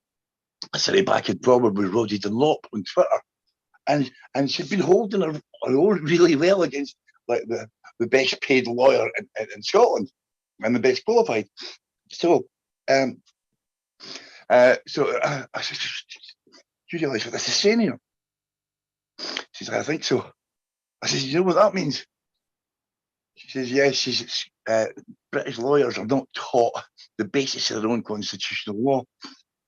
city back in probably Roddy Dunlop on Twitter, and she'd been holding her own really well against like the best paid lawyer in Scotland and the best qualified. So I said, "Do you realise what this is saying here?" She said, "I think so." I said, "You know what that means?" She says, "Yes." She says, "British lawyers are not taught the basis of their own constitutional law."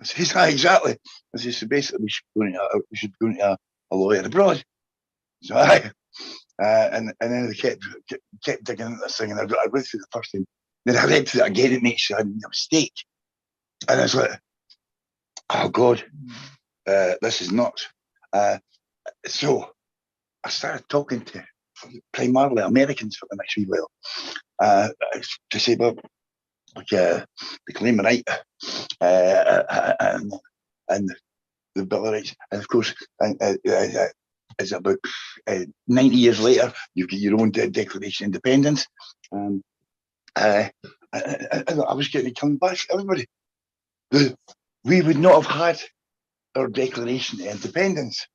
I says, "Ah, exactly." I says, "So basically, we should go into a lawyer abroad." So and then they kept digging into this thing, and I read through the first thing, then I read through it again, and made sure I didn't a mistake, and I was like, "Oh God, this is nuts." So I started talking to primarily Americans for the next wee while, to say, well, like, the claim of right, and the Bill of Rights, and of course, it's about 90 years later, you've got your own Declaration of Independence. I was getting coming back to everybody. We would not have had our Declaration of Independence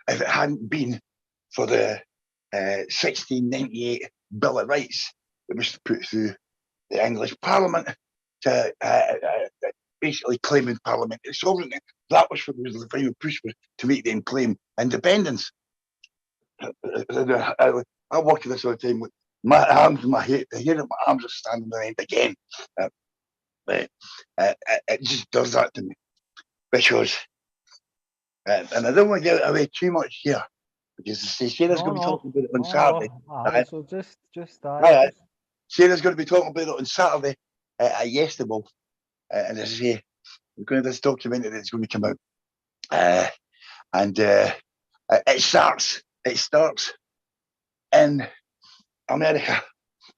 if it hadn't been for the 1698 Bill of Rights that was put through the English Parliament to basically claiming parliamentary sovereignty. That was what was the final push to make them claim independence. I work this all the time with my arms, my hair, my arms are standing on end again. It just does that to me, because, and I don't want to give away too much here, because Sarah's going to be talking about it on Saturday. So just Sarah's going to be talking about it on Saturday at Yesterday, and as I say, we're going to have this documentary that's going to come out, and it starts in America,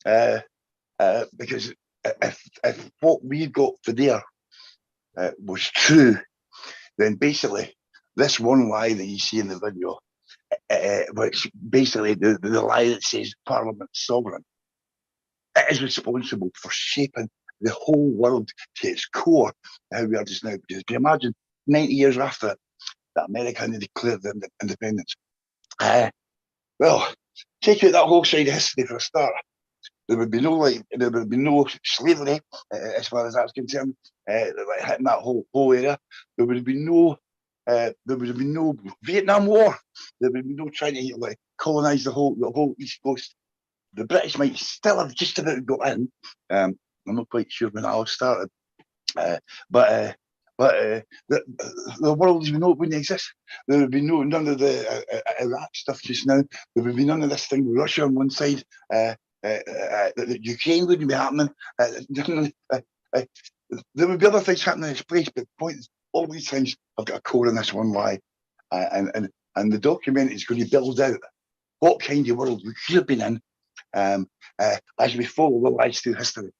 because if what we got for there was true, then basically this one lie that you see in the video, which basically the lie that says Parliament's sovereign, it is responsible for shaping the whole world to its core, how we are just now. Because if you imagine 90 years after that America declared their independence, well, take out that whole side of history for a start. There would be no slavery as far as that's concerned, hitting that whole area. There would be no Vietnam War. There would be no trying to colonize the whole East Coast. The British might still have just about got in. I'm not quite sure when that all started, but the world as we know it wouldn't exist. There would be none of the Iraq stuff just now. There would be none of this thing with Russia on one side. Ukraine wouldn't be happening. There would be other things happening in its place, but the point is, all these things have got a core in this one lie, and the documentary is going to build out what kind of world we could have been in, as we follow the lies through history,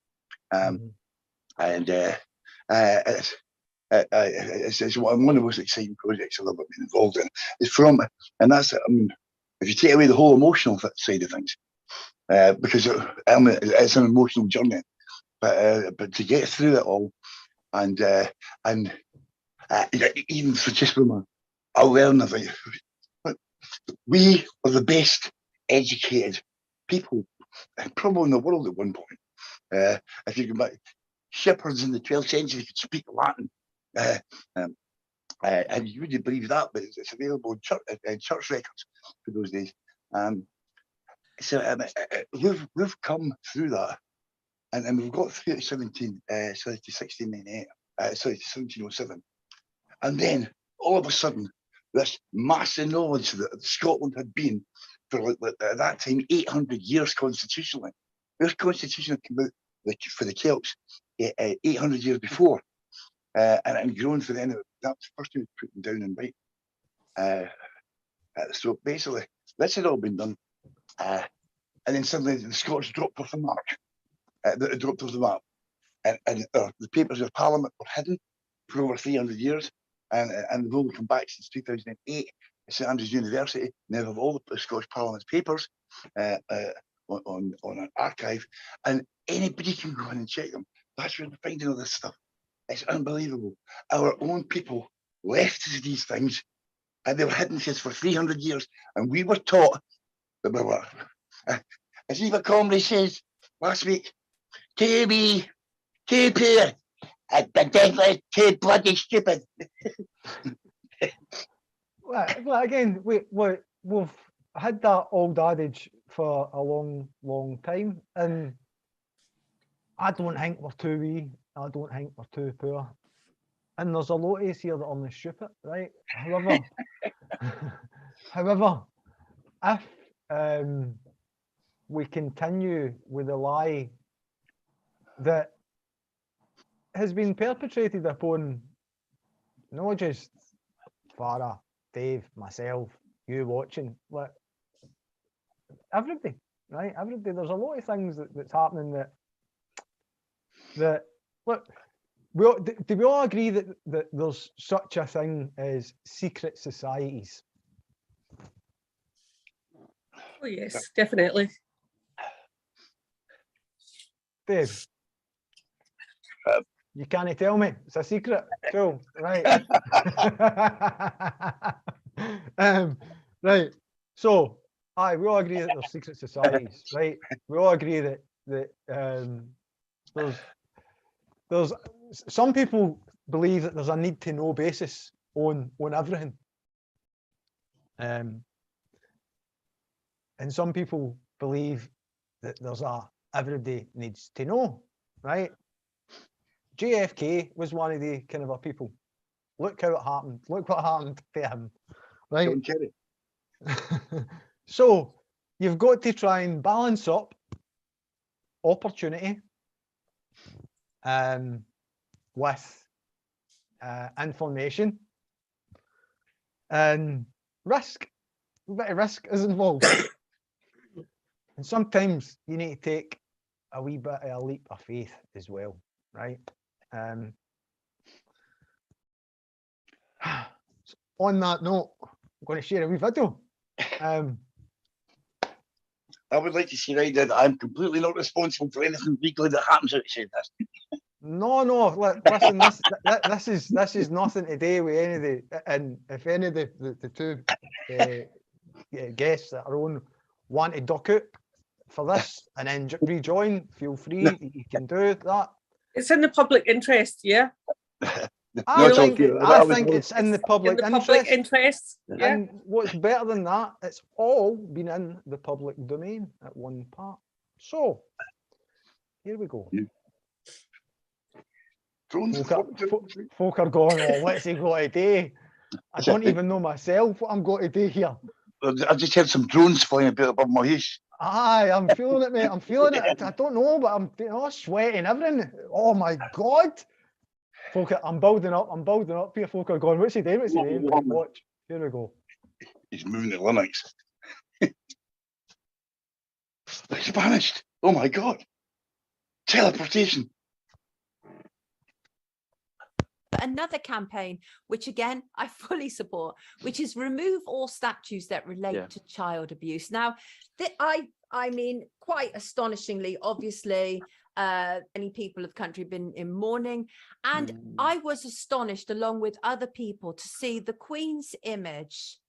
and it's one of the most exciting projects I've ever been involved in. It's and that's it. I mean, if you take away the whole emotional side of things, because it's an emotional journey, but to get through it all, and even for just from a awareness, we are the best educated people probably in the world at one point. If you go back, shepherds in the 12th century could speak Latin, and you wouldn't believe that, but it's available in church records for those days. So we've come through that, and we've got through to 1698, 1707, and then all of a sudden, this massive knowledge that Scotland had been for at that time 800 years constitutionally. This constitution came out for the Celts 800 years before, and grown for then that was the first thing put them down and right. So basically, this had all been done, and then suddenly the Scots dropped off the mark. Dropped off the map, and the papers of Parliament were hidden for over 300 years, and they've only come back since 2008 at St Andrews University. Now have all the Scottish Parliament's papers on an archive, and anybody can go in and check them. That's where they're finding all this stuff. It's unbelievable. Our own people left us these things, and they were hidden since for 300 years, and we were taught that we were. As Eva Comrie says last week, to be, to poor, and definitely too bloody stupid. Well, again, we've had that old adage for a long, long time, and I don't think we're too wee. I don't think we're too poor. And there's a lot of us here that are not stupid, right? However, if we continue with the lie that has been perpetrated upon not just Farah, Dave, myself, you watching, like everybody, right? Everybody. There's a lot of things that's happening that look. Do we all agree that there's such a thing as secret societies? Oh yes, definitely. Dave, you can't tell me. It's a secret. Cool. Right. Right. So, we all agree that there's secret societies, right? We all agree that there's some people believe that there's a need to know basis on everything. And some people believe that there's a everybody needs to know, right? JFK was one of the kind of a people. Look how it happened. Look what happened to him, right? John Kerry. So you've got to try and balance up opportunity with information and risk. A bit of risk is involved. And sometimes you need to take a wee bit of a leap of faith as well, right? On that note, I'm going to share a wee video. I would like to see right that I'm completely not responsible for anything legally that happens outside this. No, listen, this is nothing to do with any of the, and if any of the two guests that are on want to duck out for this and then rejoin, feel free, you can do that. It's in the public interest, yeah. I think it's in the public interest. Yeah. And what's better than that, it's all been in the public domain at one part. So, here we go. Yeah. Folk are going, oh, what's he got to do? I don't even know myself what I'm going to do here. I just heard some drones flying about above my head. Aye, I'm feeling it, mate. I'm feeling it. I don't know, but I'm sweating everything. Oh my God. Folk, I'm building up here. Folk are going, what's he doing? What's he doing? Watch. Here we go. He's moving the Linux. It's vanished. Oh my God. Teleportation. Another campaign, which again I fully support, which is remove all statues that relate to child abuse. Now, I mean, quite astonishingly, obviously, many people of the country have been in mourning, and I was astonished, along with other people, to see the Queen's image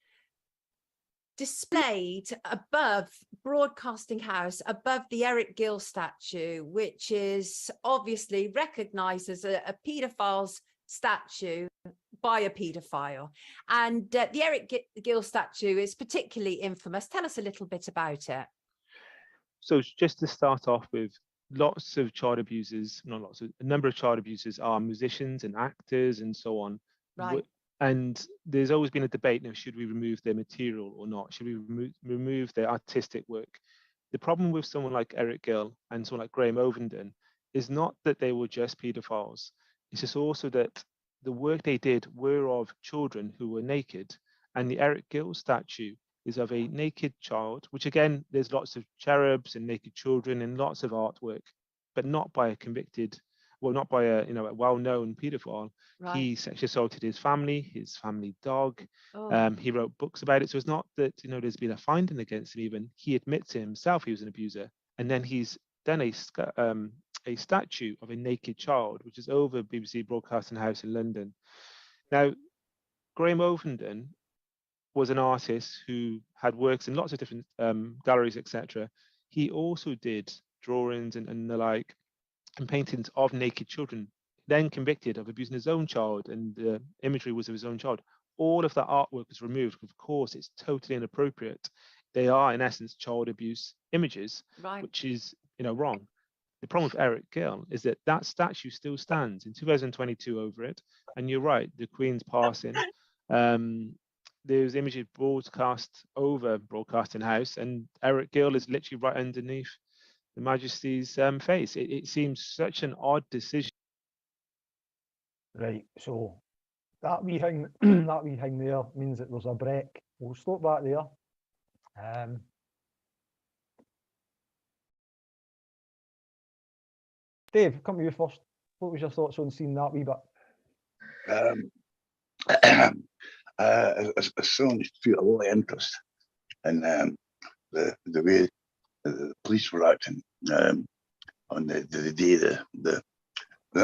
displayed above Broadcasting House, above the Eric Gill statue, which is obviously recognised as a paedophile's statue by a paedophile. And the Eric Gill statue is particularly infamous. Tell us a little bit about it. So just to start off with, lots of child abusers, not lots of, a number of child abusers are musicians and actors and so on. Right. And there's always been a debate now, should we remove their material or not? Should we remove their artistic work? The problem with someone like Eric Gill and someone like Graham Ovenden is not that they were just paedophiles. It's just also that the work they did were of children who were naked. And the Eric Gill statue is of a naked child, which again, there's lots of cherubs and naked children and lots of artwork, but not by a convicted, well, not by a well-known paedophile. Right. He sexually assaulted his family dog. Oh. He wrote books about it. So it's not that, there's been a finding against him even. He admits to himself he was an abuser. And then he's done a statue of a naked child, which is over BBC Broadcasting House in London. Now, Graham Ovenden was an artist who had works in lots of different galleries, etc. He also did drawings and the like, and paintings of naked children, then convicted of abusing his own child, and the imagery was of his own child. All of that artwork was removed. Of course, it's totally inappropriate. They are, in essence, child abuse images, Right. which is, wrong. The problem with Eric Gill is that that statue still stands in 2022 over it. And you're right, the Queen's passing. There's images broadcast over Broadcasting House, and Eric Gill is literally right underneath the Majesty's face. It seems such an odd decision. Right, so that wee thing, that wee thing there means that there's a break. We'll stop back there. Dave, come to you first. What was your thoughts on seeing that wee bit? I certainly feel a lot of interest in the way the police were acting on the day the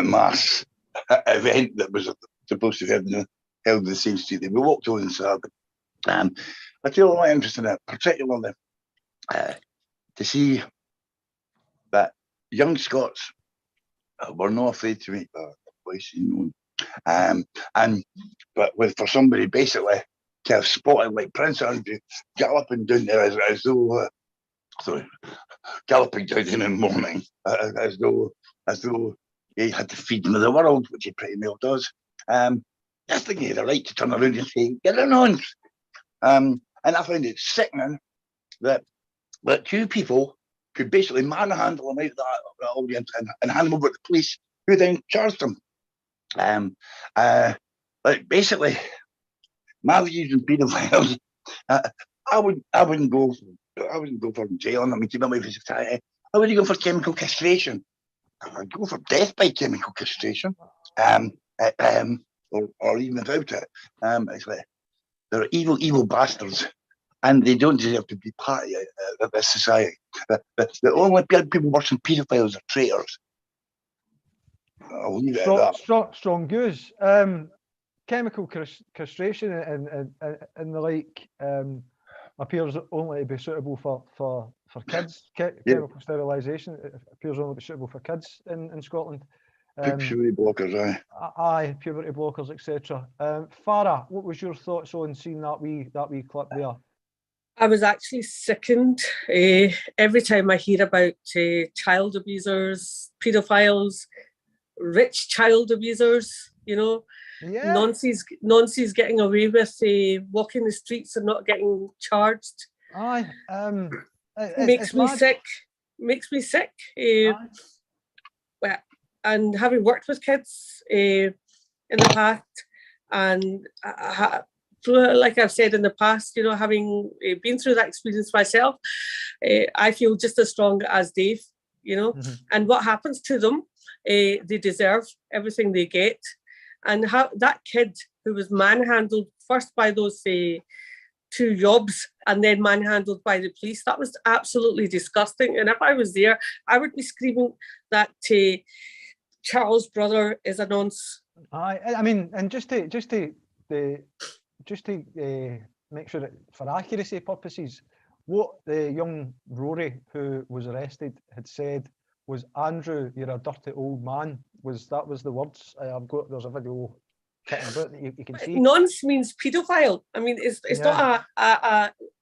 mass event that was supposed to have been held in the same street. We walked on Saturday. I feel a lot of interest in it, particularly to see that young Scots were not afraid to make their voice known. But for somebody basically to have spotted like Prince Andrew galloping down there as though galloping down in the morning as though he had to feed them of the world, which he pretty well does. I think he had a right to turn around and say, "Get it on." And I find it sickening that two people could basically manhandle him out of that audience and hand him over to the police, who then charged him. Like basically, marriages and paedophiles. I wouldn't go for jail. I mean, keep away from society. I wouldn't go for chemical castration. I'd go for death by chemical castration, or even without it. It's like they're evil bastards, and they don't deserve to be part of this society. The only people worse than paedophiles are traitors. I'll leave it at that. Strong views. Chemical castration and the like appears only to be suitable for kids. Chemical sterilisation appears only to be suitable for kids in Scotland. Puberty blockers, aye, puberty blockers, etc. Farah, what was your thoughts on seeing that wee clip there? I was actually sickened every time I hear about child abusers, paedophiles, rich child abusers, Yeah. nonsense getting away with walking the streets and not getting charged. Aye. Makes me sick. And having worked with kids in the past, and like I've said in the past, having been through that experience myself, I feel just as strong as Dave, Mm-hmm. And what happens to them, they deserve everything they get. And how that kid who was manhandled first by those two yobs and then manhandled by the police, that was absolutely disgusting. And if I was there, I would be screaming that Charles' brother is a nonce. I mean, and just to make sure that for accuracy purposes, what the young Rory who was arrested had said was, "Andrew, you're a dirty old man." That was the words. There's a video kicking about that you can see. Nonce means paedophile. I mean, it's not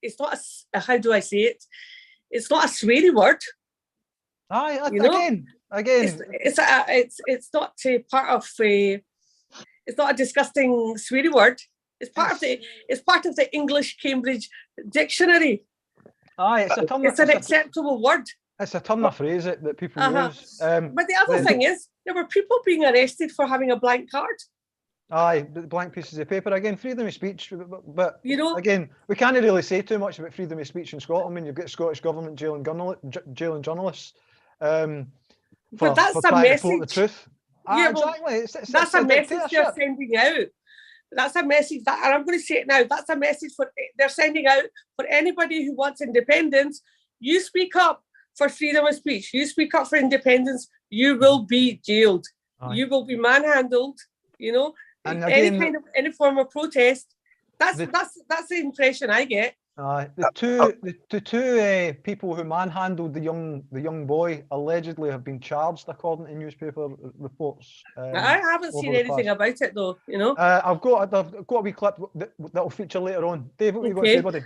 it's not a how do I say it? It's not a sweary word. Aye, again. It's not part of it's not a disgusting sweary word. It's part of the English Cambridge Dictionary. Aye, it's an acceptable word. It's a term of phrase that people use. But the other thing is, there were people being arrested for having a blank card. Aye, blank pieces of paper again. Freedom of speech, but You know, again, we can't really say too much about freedom of speech in Scotland when you've got Scottish government jailing journalists but for that's a trying to report the message. truth. Yeah, well, Exactly. that's It's a a message they're dictatorship. sending out. That's a message that, and I'm going to say it now, that's a message they're sending out for anybody who wants independence. You speak up for freedom of speech. You speak up for independence, you will be jailed. Aye. You will be manhandled, you know. And Any form of protest. That's the- the impression I get. The two people who manhandled the young boy allegedly have been charged, according to newspaper reports. I haven't seen anything about it though, you know. I've got a wee clip that'll feature later on. Dave, what were you going to say, buddy?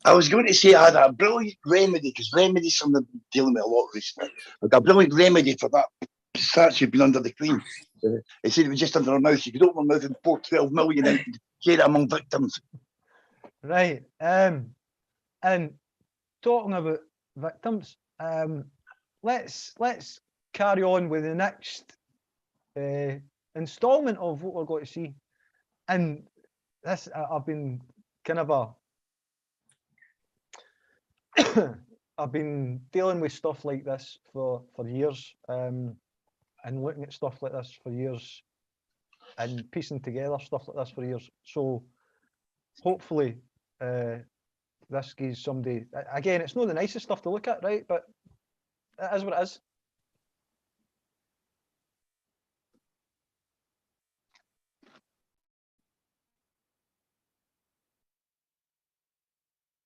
I was going to say I had a brilliant remedy, because remedy's something I've been dealing with a lot recently. I've got a brilliant remedy for that statue being under the Queen. He said it was just under her mouth. You could open her mouth and pour 12 million and share it among victims. Right. And talking about victims, let's carry on with the next instalment of what we're going to see. And this, I've been kind of I've been dealing with stuff like this for years, and looking at stuff like this for years, and piecing together stuff like this for years. So hopefully this gives somebody, again, it's not the nicest stuff to look at, right? But it is what it is.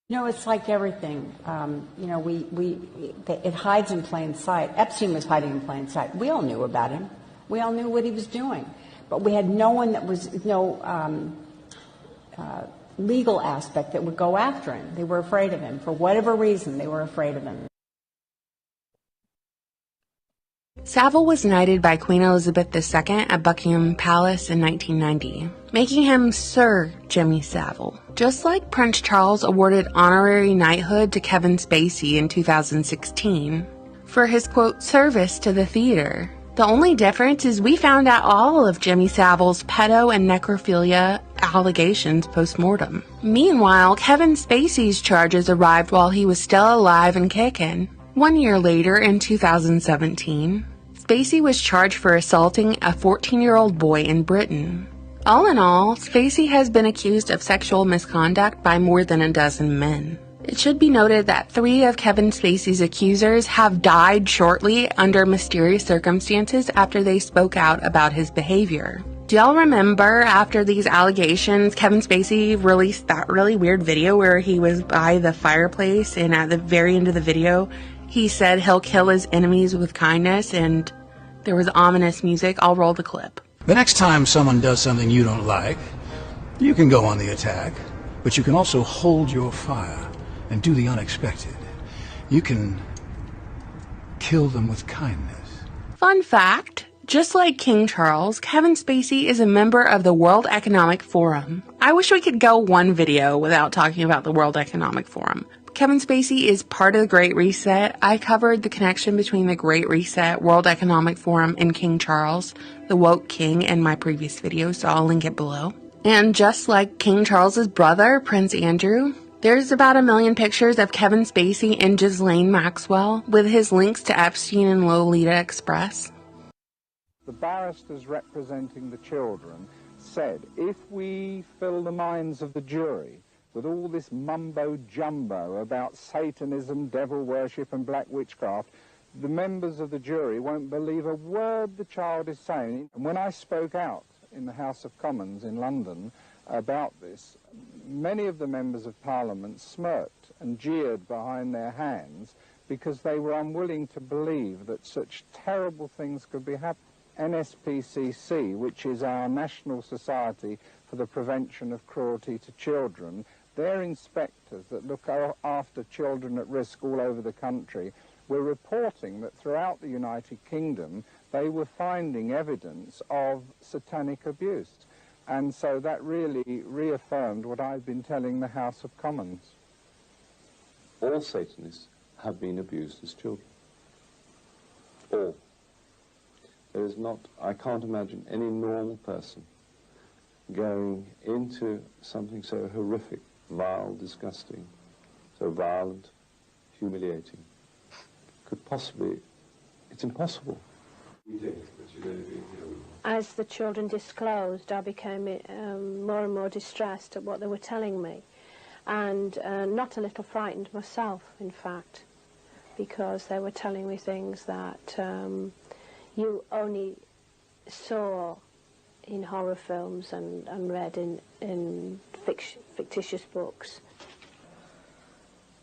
No, it's like everything. You know, it hides in plain sight. Epstein was hiding in plain sight. We all knew about him. We all knew what he was doing. But we had no one that was, legal aspect that would go after him. They were afraid of him. For whatever reason, they were afraid of him. Savile was knighted by Queen Elizabeth II at Buckingham Palace in 1990, making him Sir Jimmy Savile. Just like Prince Charles awarded honorary knighthood to Kevin Spacey in 2016 for his, quote, service to the theater. The only difference is we found out all of Jimmy Savile's pedo and necrophilia allegations post-mortem. Meanwhile, Kevin Spacey's charges arrived while he was still alive and kicking. 1 year later, in 2017, Spacey was charged for assaulting a 14-year-old boy in Britain. All in all, Spacey has been accused of sexual misconduct by more than a dozen men. It should be noted that 3 of Kevin Spacey's accusers have died shortly under mysterious circumstances after they spoke out about his behavior. Do y'all remember after these allegations, Kevin Spacey released that really weird video where he was by the fireplace, and at the very end of the video, he said he'll kill his enemies with kindness, and there was ominous music? I'll roll the clip. The next time someone does something you don't like, you can go on the attack, but you can also hold your fire and do the unexpected. You can kill them with kindness. Fun fact, just like King Charles, Kevin Spacey is a member of the World Economic Forum. I wish we could go one video without talking about the World Economic Forum. Kevin Spacey is part of the Great Reset. I covered the connection between the Great Reset, World Economic Forum, and King Charles, the woke king, in my previous video, so I'll link it below. And just like King Charles's brother, Prince Andrew, there's about 1 million pictures of Kevin Spacey and Ghislaine Maxwell with his links to Epstein and Lolita Express. The barristers representing the children said, if we fill the minds of the jury with all this mumbo-jumbo about Satanism, devil worship and black witchcraft, the members of the jury won't believe a word the child is saying. And when I spoke out in the House of Commons in London about this, many of the members of Parliament smirked and jeered behind their hands because they were unwilling to believe that such terrible things could be happening. NSPCC, which is our National Society for the Prevention of Cruelty to Children, their inspectors that look after children at risk all over the country were reporting that throughout the United Kingdom they were finding evidence of satanic abuse. And so that really reaffirmed what I've been telling the House of Commons. All Satanists have been abused as children. All. There is not, I can't imagine any normal person going into something so horrific, vile, disgusting, so violent, humiliating, could possibly, it's impossible. As the children disclosed, I became more and more distressed at what they were telling me, and not a little frightened myself, in fact, because they were telling me things that you only saw in horror films and read in fictitious books.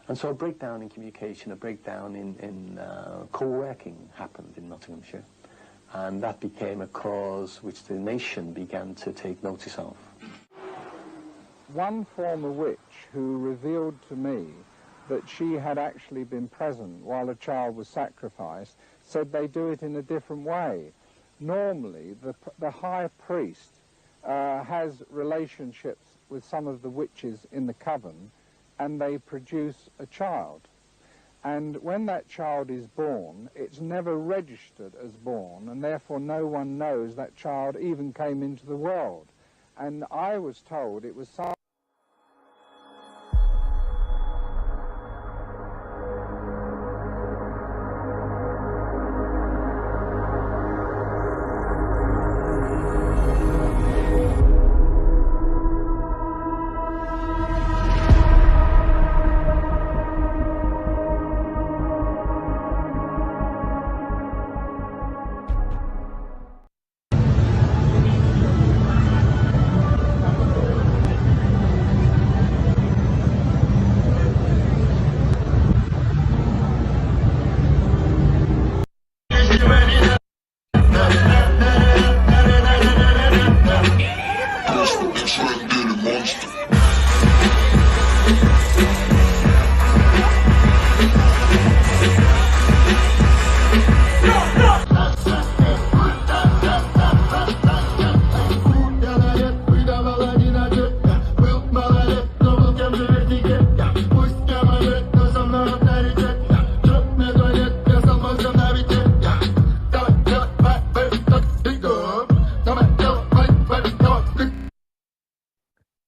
And so a breakdown in communication, a breakdown in co-working happened in Nottinghamshire. And that became a cause which the nation began to take notice of. One former witch who revealed to me that she had actually been present while a child was sacrificed said they do it in a different way. Normally, the high priest has relationships with some of the witches in the coven, and they produce a child. And when that child is born, it's never registered as born, and therefore no one knows that child even came into the world. And I was told it was some...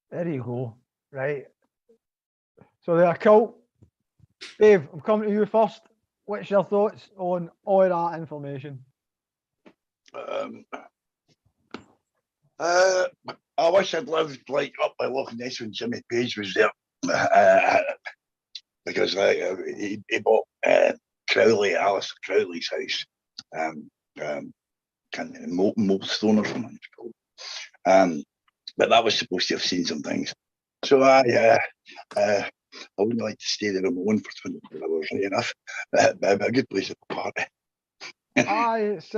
There you go. Right. So the occult. Dave, I'm coming to you first. What's your thoughts on all that information? I wish I'd lived like up by Loch Ness when Jimmy Page was there, because he bought Alice Crowley's house, Moldstone or something it's called. But that was supposed to have seen some things. So I wouldn't like to stay there on my own for 24 hours, right enough. But a good place to party. It's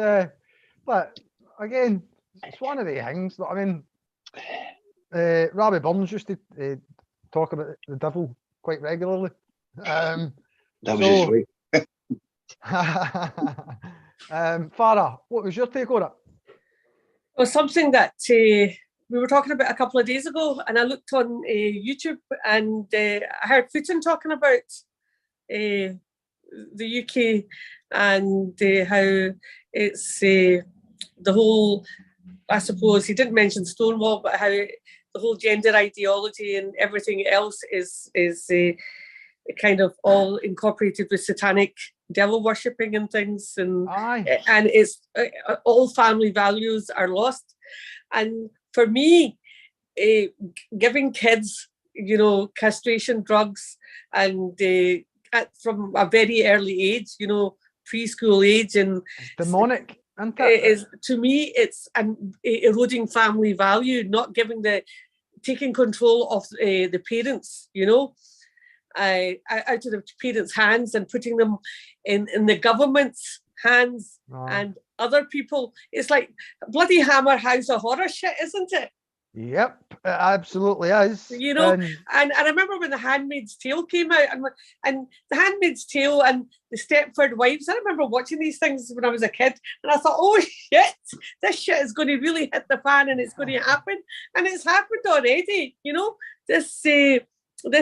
but again, it's one of the things that, I mean, Robbie Burns used to talk about the devil quite regularly. That was his way. Farah, what was your take on it? Well, something that we were talking about a couple of days ago, and I looked on YouTube, and I heard Putin talking about the UK and how it's the whole, I suppose he didn't mention Stonewall, but how the whole gender ideology and everything else is kind of all incorporated with satanic devil worshipping and things, and it's all family values are lost. And for me, giving kids, castration drugs and from a very early age, preschool age, and demonic. Is, to me, it's eroding family value, not taking control of the parents, out of the parents' hands and putting them in the government's hands and other people. It's like bloody Hammer House of Horror shit, isn't it? Yep, it absolutely is. And I remember when The Handmaid's Tale came out, and The Handmaid's Tale and The Stepford Wives, I remember watching these things when I was a kid, and I thought, oh shit, this shit is going to really hit the fan, and it's going to happen, and it's happened already. This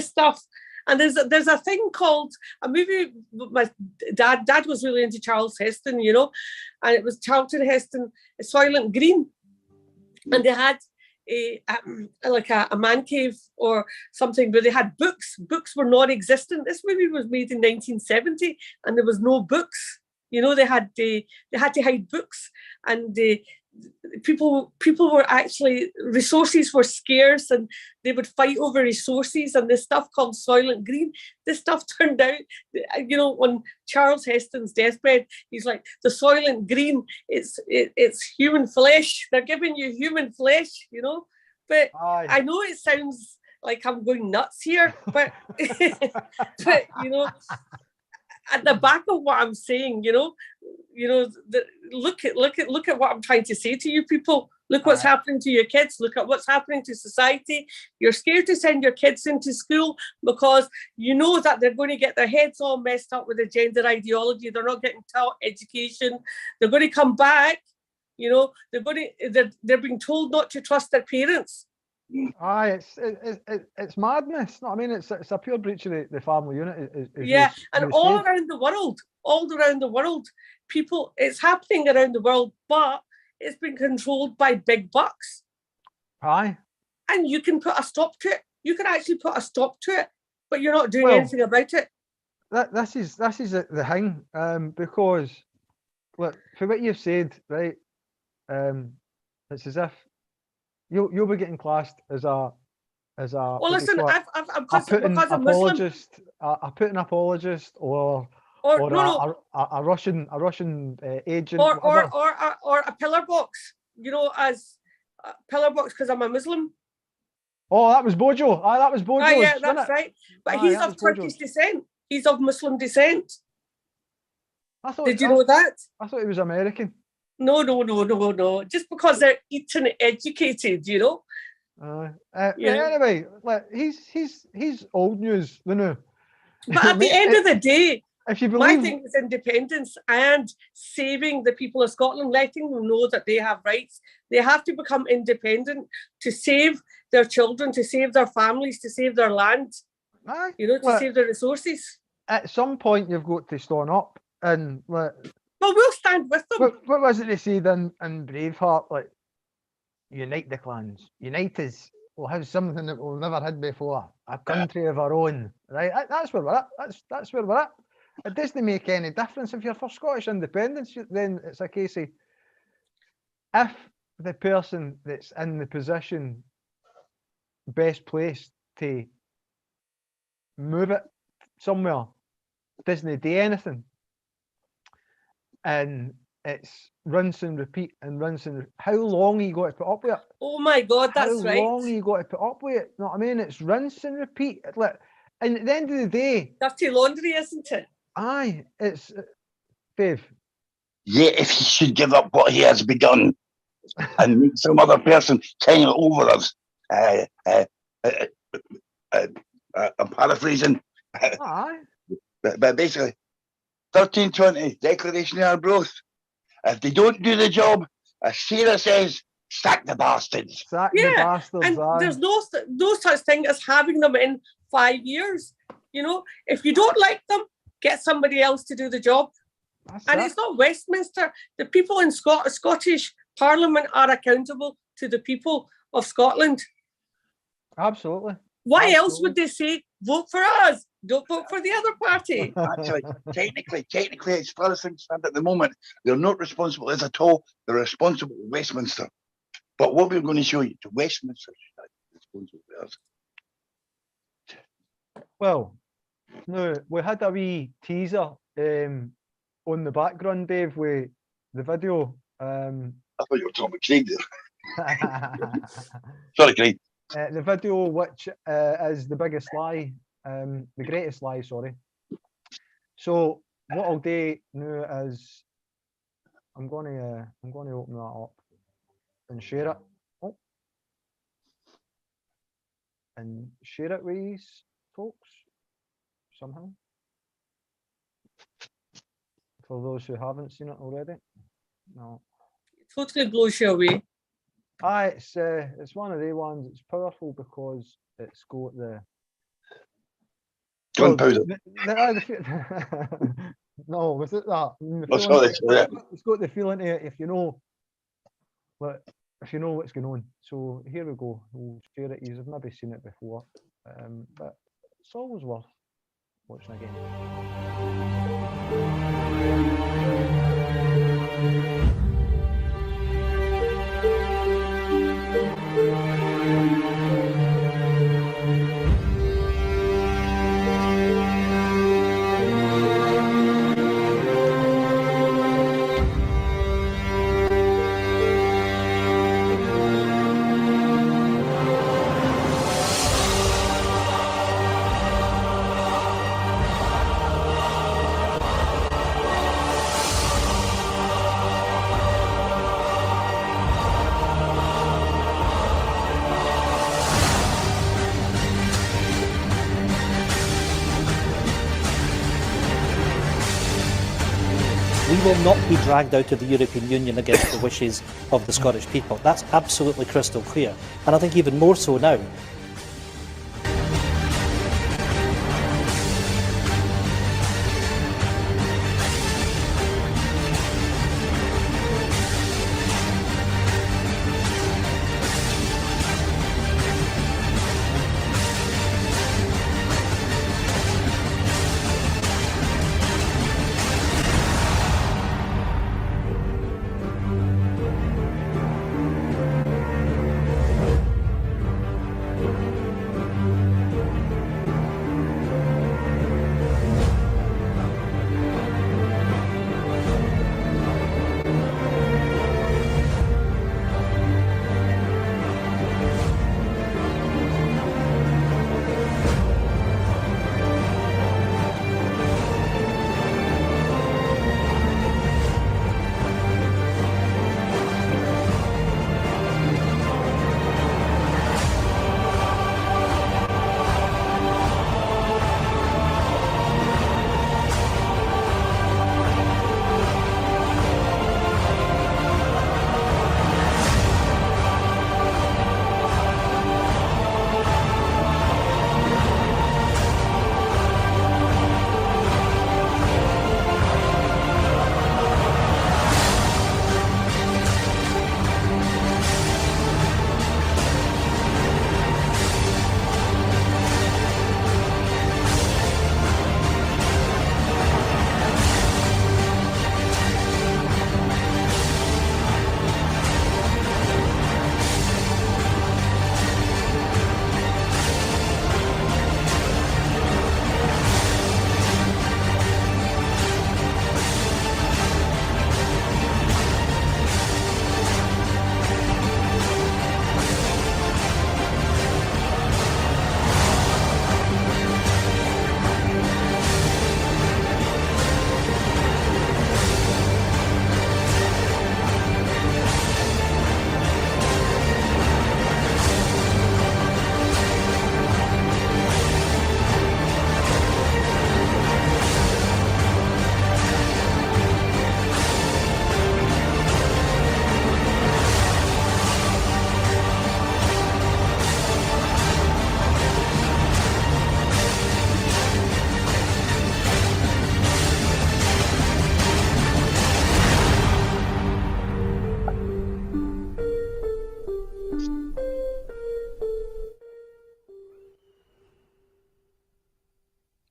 stuff. And there's a thing called a movie. My dad was really into Charles Heston, and it was Charlton Heston, Soylent Green, and they had a man cave or something where they had books. Books were non-existent. This movie was made in 1970, and there was no books. You know, they had to hide books, and people were actually, resources were scarce, and they would fight over resources. And this stuff called Soylent Green, this stuff turned out, you know, on Charles Heston's deathbed, he's like, the Soylent Green, it's human flesh. They're giving you human flesh, you know. But I know it sounds like I'm going nuts here, but but you know, at the back of what I'm saying, look at what I'm trying to say to you people. Look what's happening to your kids. Look at what's happening to society. You're scared to send your kids into school because you know that they're going to get their heads all messed up with the gender ideology. They're not getting taught education. They're going to come back. You know, they're being told not to trust their parents. It's madness. No, I mean, it's a pure breach of the family unit. And all around the world, people, it's happening around the world, but it's been controlled by big bucks. Aye. And you can put a stop to it. You can actually put a stop to it, but you're not doing anything about it. This is the thing, because look, for what you've said, right? It's as if you'll be getting classed as a well, listen, because I'm apologist, I put an apologist or a Russian agent, or a pillar box, you know, as a pillar box because I'm a Muslim. Oh, that was Bojo. That was Bojo. Yeah, that's right. But he's of Turkish descent. He's of Muslim descent. Did you know that? I thought he was American. No. Just because they're eaten educated, you know. Anyway, he's old news, you know. But at the end of the day, if you believe, my thing is independence and saving the people of Scotland, letting them know that they have rights. They have to become independent to save their children, to save their families, to save their land. You know, to save their resources. At some point, you've got to stand up and well, we'll stand with them. What was it they said in Braveheart? Like, unite the clans. Unite us. We'll have something that we've never had before. A country of our own. Right? That's where we're at. That's where we're at. It doesn't make any difference if you're for Scottish independence. Then it's a case of if the person that's in the position best placed to move it somewhere doesn't do anything, and it's rinse and repeat and rinse and how long are you got to put up with it? Oh my God, that's right. How long are you got to put up with it? You know what I mean? It's rinse and repeat. And at the end of the day, dirty laundry, isn't it? Aye, it's Dave. Yeah, if he should give up what he has begun and make some other person kind of over us. I'm paraphrasing. Aye. But basically, 1320 Declaration of Arbroath. If they don't do the job, as Sarah says, sack the bastards. Sack the bastards. And there's no such thing as having them in 5 years. You know, if you don't like them, get somebody else to do the job. It's not Westminster. The people in Scottish Parliament are accountable to the people of Scotland. Absolutely. Why else would they say, vote for us? Don't vote for the other party. Actually, technically, as far as things stand at the moment, they're not responsible as at all. They're responsible to Westminster. But what we're going to show you, to Westminster is responsible to us. Well, no, we had a wee teaser on the background, Dave, with the video. I thought you were talking about Craig there. Sorry, Craig. The video, which is the biggest lie, the greatest lie, sorry. So what I'll do now is I'm going to open that up and share it. Oh. And share it with you folks somehow. For those who haven't seen it already. No. It totally blows you away. It's one of the ones. It's powerful because it's got the gunpowder. No, was it that? It's got the feeling if you know, but if you know what's going on. So here we go. We'll share it. You've maybe seen it before, but it's always worth watching again. We will not be dragged out of the European Union against the wishes of the Scottish people. That's absolutely crystal clear. And I think even more so now.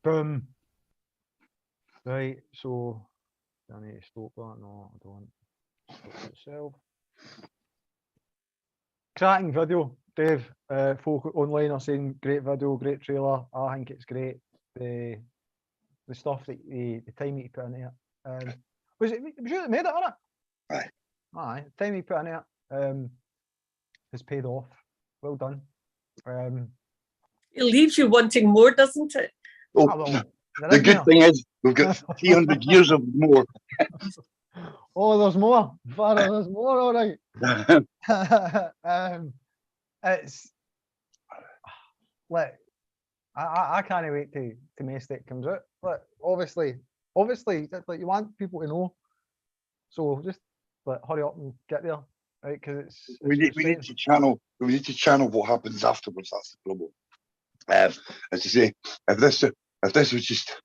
Boom. Right, so I need to stop that. No, I don't. Stop itself. Cracking video, Dave. Folk online are saying great video, great trailer. I think it's great. The stuff that the time that you put in it. Was you that made it, wasn't it? Aye. Aye. The time you put in it has paid off. Well done. It leaves you wanting more, doesn't it? Oh, well, the good thing is we've got 300 years of more. Oh, there's more. Father, there's more. All right. It's like I can't wait to Domestic comes out. But obviously, like you want people to know. So just hurry up and get there, right? Because it's we need to channel what happens afterwards. That's the problem. As you say, if this was just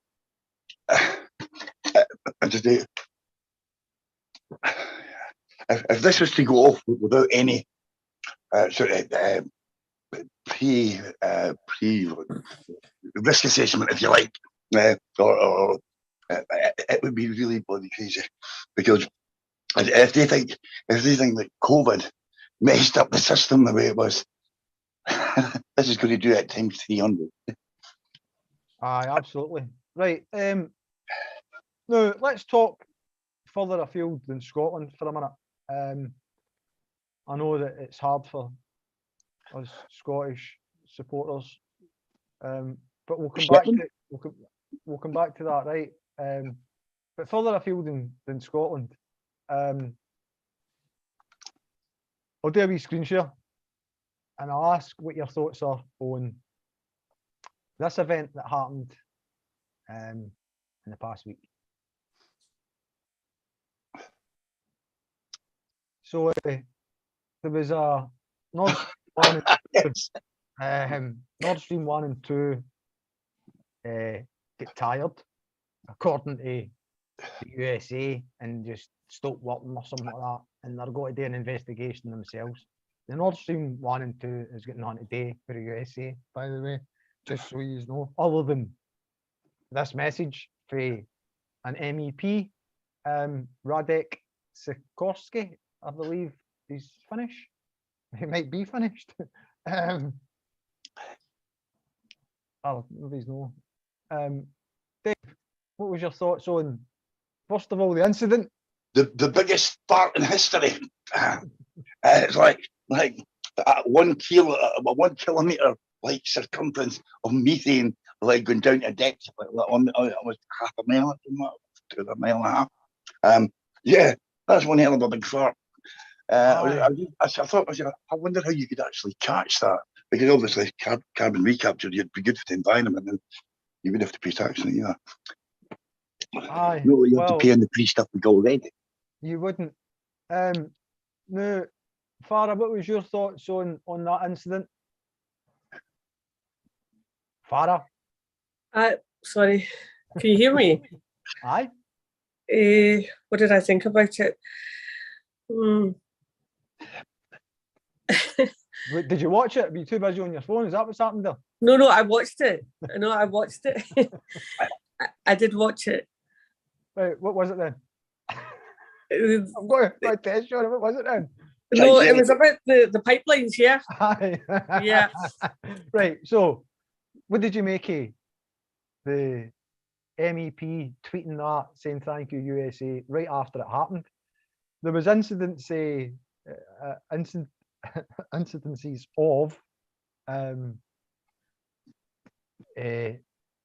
if this was to go off without any risk assessment, if you like, or it would be really bloody crazy, because if they think that COVID messed up the system the way it was, this is going to do it times 300. Aye, absolutely. Right. Now let's talk further afield than Scotland for a minute. I know that it's hard for us Scottish supporters, but we'll come back to we'll come back to that, right? But further afield than Scotland, I'll do a wee screen share, and I'll ask what your thoughts are on this event that happened in the past week. So there was a Nord Stream 1 and 2, Nord Stream 1 and 2 get tired, according to the USA, and just stopped working or something like that, and they're going to do an investigation themselves. The Nord Stream 1 and 2 is getting on today for the USA, by the way, just so you know. Other than this message for an MEP, Radek Sikorski, I believe he's Finnish. He might be finished. Oh, nobody's know. Dave, what was your thoughts on, first of all, the incident? The biggest fart in history. It's like 1 kilometre like circumference of methane, like going down to depth, like almost half a mile, to a mile and a half. Yeah, that's one hell of a big fart. I thought, I wonder how you could actually catch that, because obviously carbon recapture, you'd be good for the environment, and you would have to pay tax on it either. Aye, No, you have to pay on the pre-stuff we go already. You wouldn't. No, Farah, what was your thoughts on that incident? Farah? Sorry, can you hear me? Aye. What did I think about it? Did you watch it? Were you too busy on your phone? Is that what's happened there? No, I watched it. No, I watched it. I did watch it. Right, what was it then? I've got my test on it. What was it then? No, it was about the pipelines, yeah. Aye. Yeah. Right, so what did you make of the MEP tweeting that, saying thank you USA, right after it happened? There was incidences of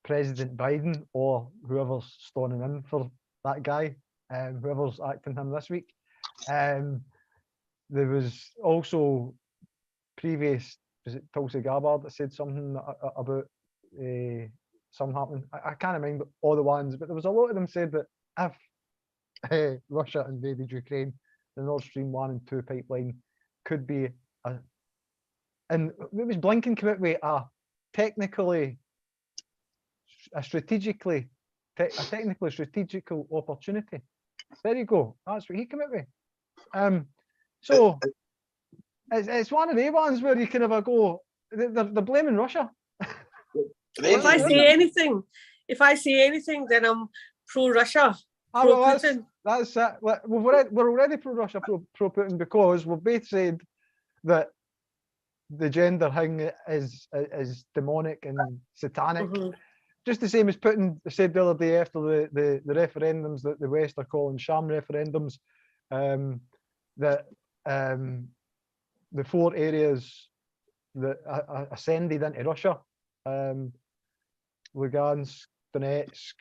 President Biden or whoever's standing in for that guy, whoever's acting him this week. There was also previous, was it Tulsi Gabbard that said something about something happening? I can't remember all the ones, but there was a lot of them said that if Russia invaded Ukraine, the Nord Stream 1 and 2 pipeline could be and it was Blinken came out with a strategically strategical opportunity. There you go. That's what he came out with. So it's one of the ones where you can have a go. They're blaming Russia. If I say anything, then I'm pro-Russia. Well, that's it. We're already pro-Russia, pro-Putin, because we've both said that the gender thing is demonic and satanic. Just the same as Putin said the other day after the referendums that the West are calling sham referendums, that the 4 areas that ascended into Russia, Lugansk, Donetsk,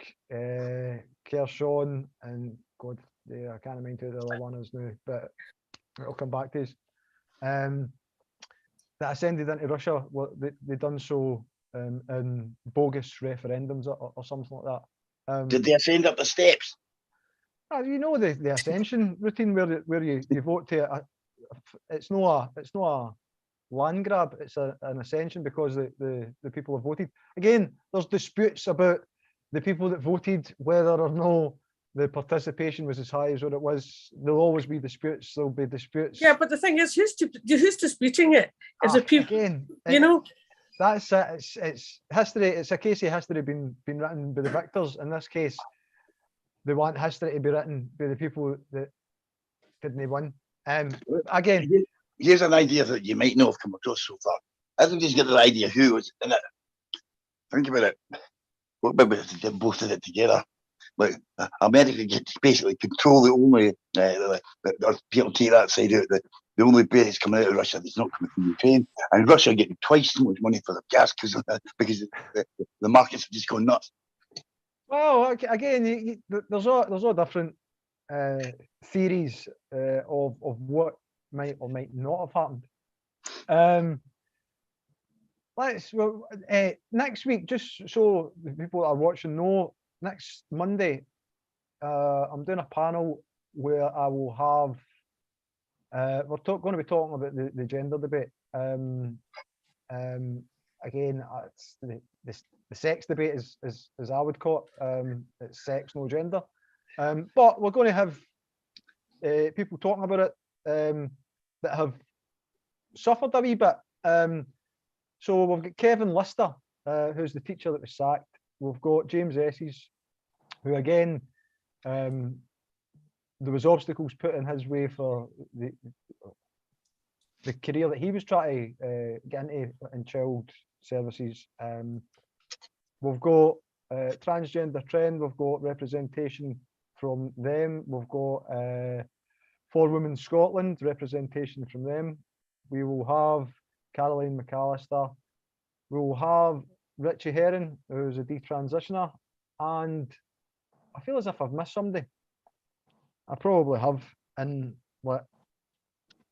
Kherson, and God, I can't remember who the other one is now, but it'll come back to us. That ascended into Russia, they done so in bogus referendums or something like that. Did they ascend up the steps? You know the ascension routine where you vote to it's not a land grab, it's an ascension because the people have voted. Again, there's disputes about the people that voted, whether or no the participation was as high as what it was. There'll always be disputes. There'll be disputes. Yeah, but the thing is, who's disputing it? Is the people? Again, you know, that's it. It's history. It's a case of history being written by the victors. In this case, they want history to be written by the people that didn't win. Again, here's an idea that you might not have come across so far. Everybody's got an idea who was in it. Think about it. What about if they did both of it together? Like America gets basically control the only, or people take that side out, the only bit that's coming out of Russia that's not coming from Ukraine, and Russia getting twice so much money for the gas because the markets have just gone nuts. Well, again, there's all different theories of what might or might not have happened. Next week, just so the people that are watching know, next Monday, I'm doing a panel where I will have, we're going to be talking about the gender debate. Again, it's the sex debate, as I would call it. It's sex, no gender. But we're going to have people talking about it that have suffered a wee bit. So we've got Kevin Lister, who's the teacher that was sacked. We've got James Esses, who again, there was obstacles put in his way for the career that he was trying to get into in child services. We've got Transgender Trend, we've got representation from them. We've got For Women Scotland, representation from them. We will have Caroline McAllister. We will have Richie Herring, who's a detransitioner, and I feel as if I've missed somebody. I probably have, and what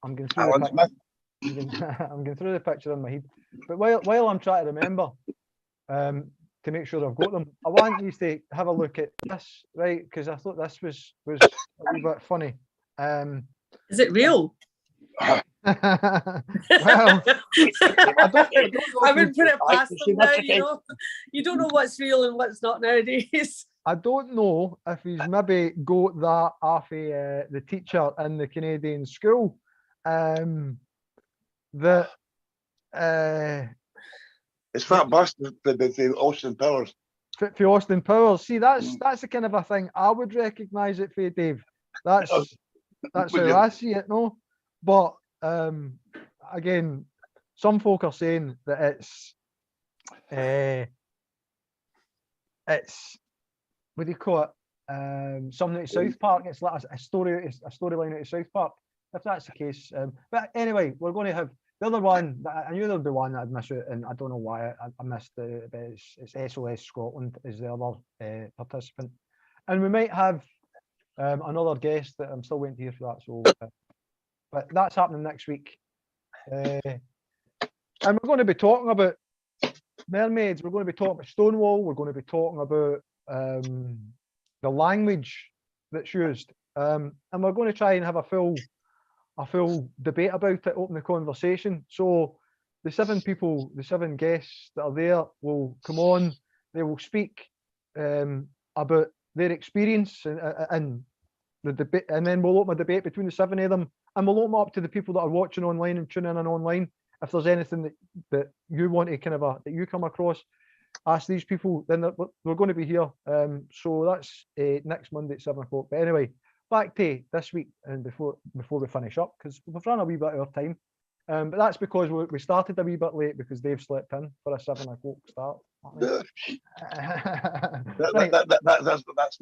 I'm going through I'm going through the picture in my head. But while I'm trying to remember, to make sure I've got them, I want you to have a look at this, right? Because I thought this was a wee bit funny. Is it real? Well, I wouldn't put it past them now, you know. You don't know what's real and what's not nowadays. I don't know if he's maybe got that off the teacher in the Canadian school. It's that bastard for Austin Powers. For Austin Powers. See, that's the kind of a thing I would recognise it for, Dave. That's how I see it, no? But again, some folk are saying that it's what do you call it? Something at South Park. It's like a storyline out of South Park. If that's the case, but anyway, we're going to have the other one. I knew there'd be one that I'd miss out, and I don't know why I missed it. But it's SOS Scotland is the other participant, and we might have another guest that I'm still waiting to hear for that. So, but that's happening next week, and we're going to be talking about mermaids. We're going to be talking about Stonewall. We're going to be talking about the language that's used, and we're going to try and have a full debate about it, open the conversation. So the 7 people, the 7 guests that are there will come on. They will speak about their experience and the debate, and then we'll open a debate between the 7 of them, and we'll open up to the people that are watching online and tuning in online. If there's anything that you want to that you come across, ask these people. Then we're going to be here. So that's next Monday at 7 o'clock. But anyway, back to this week, and before we finish up, because we've run a wee bit of our time, but that's because we started a wee bit late because Dave slept in for a 7 o'clock start. That's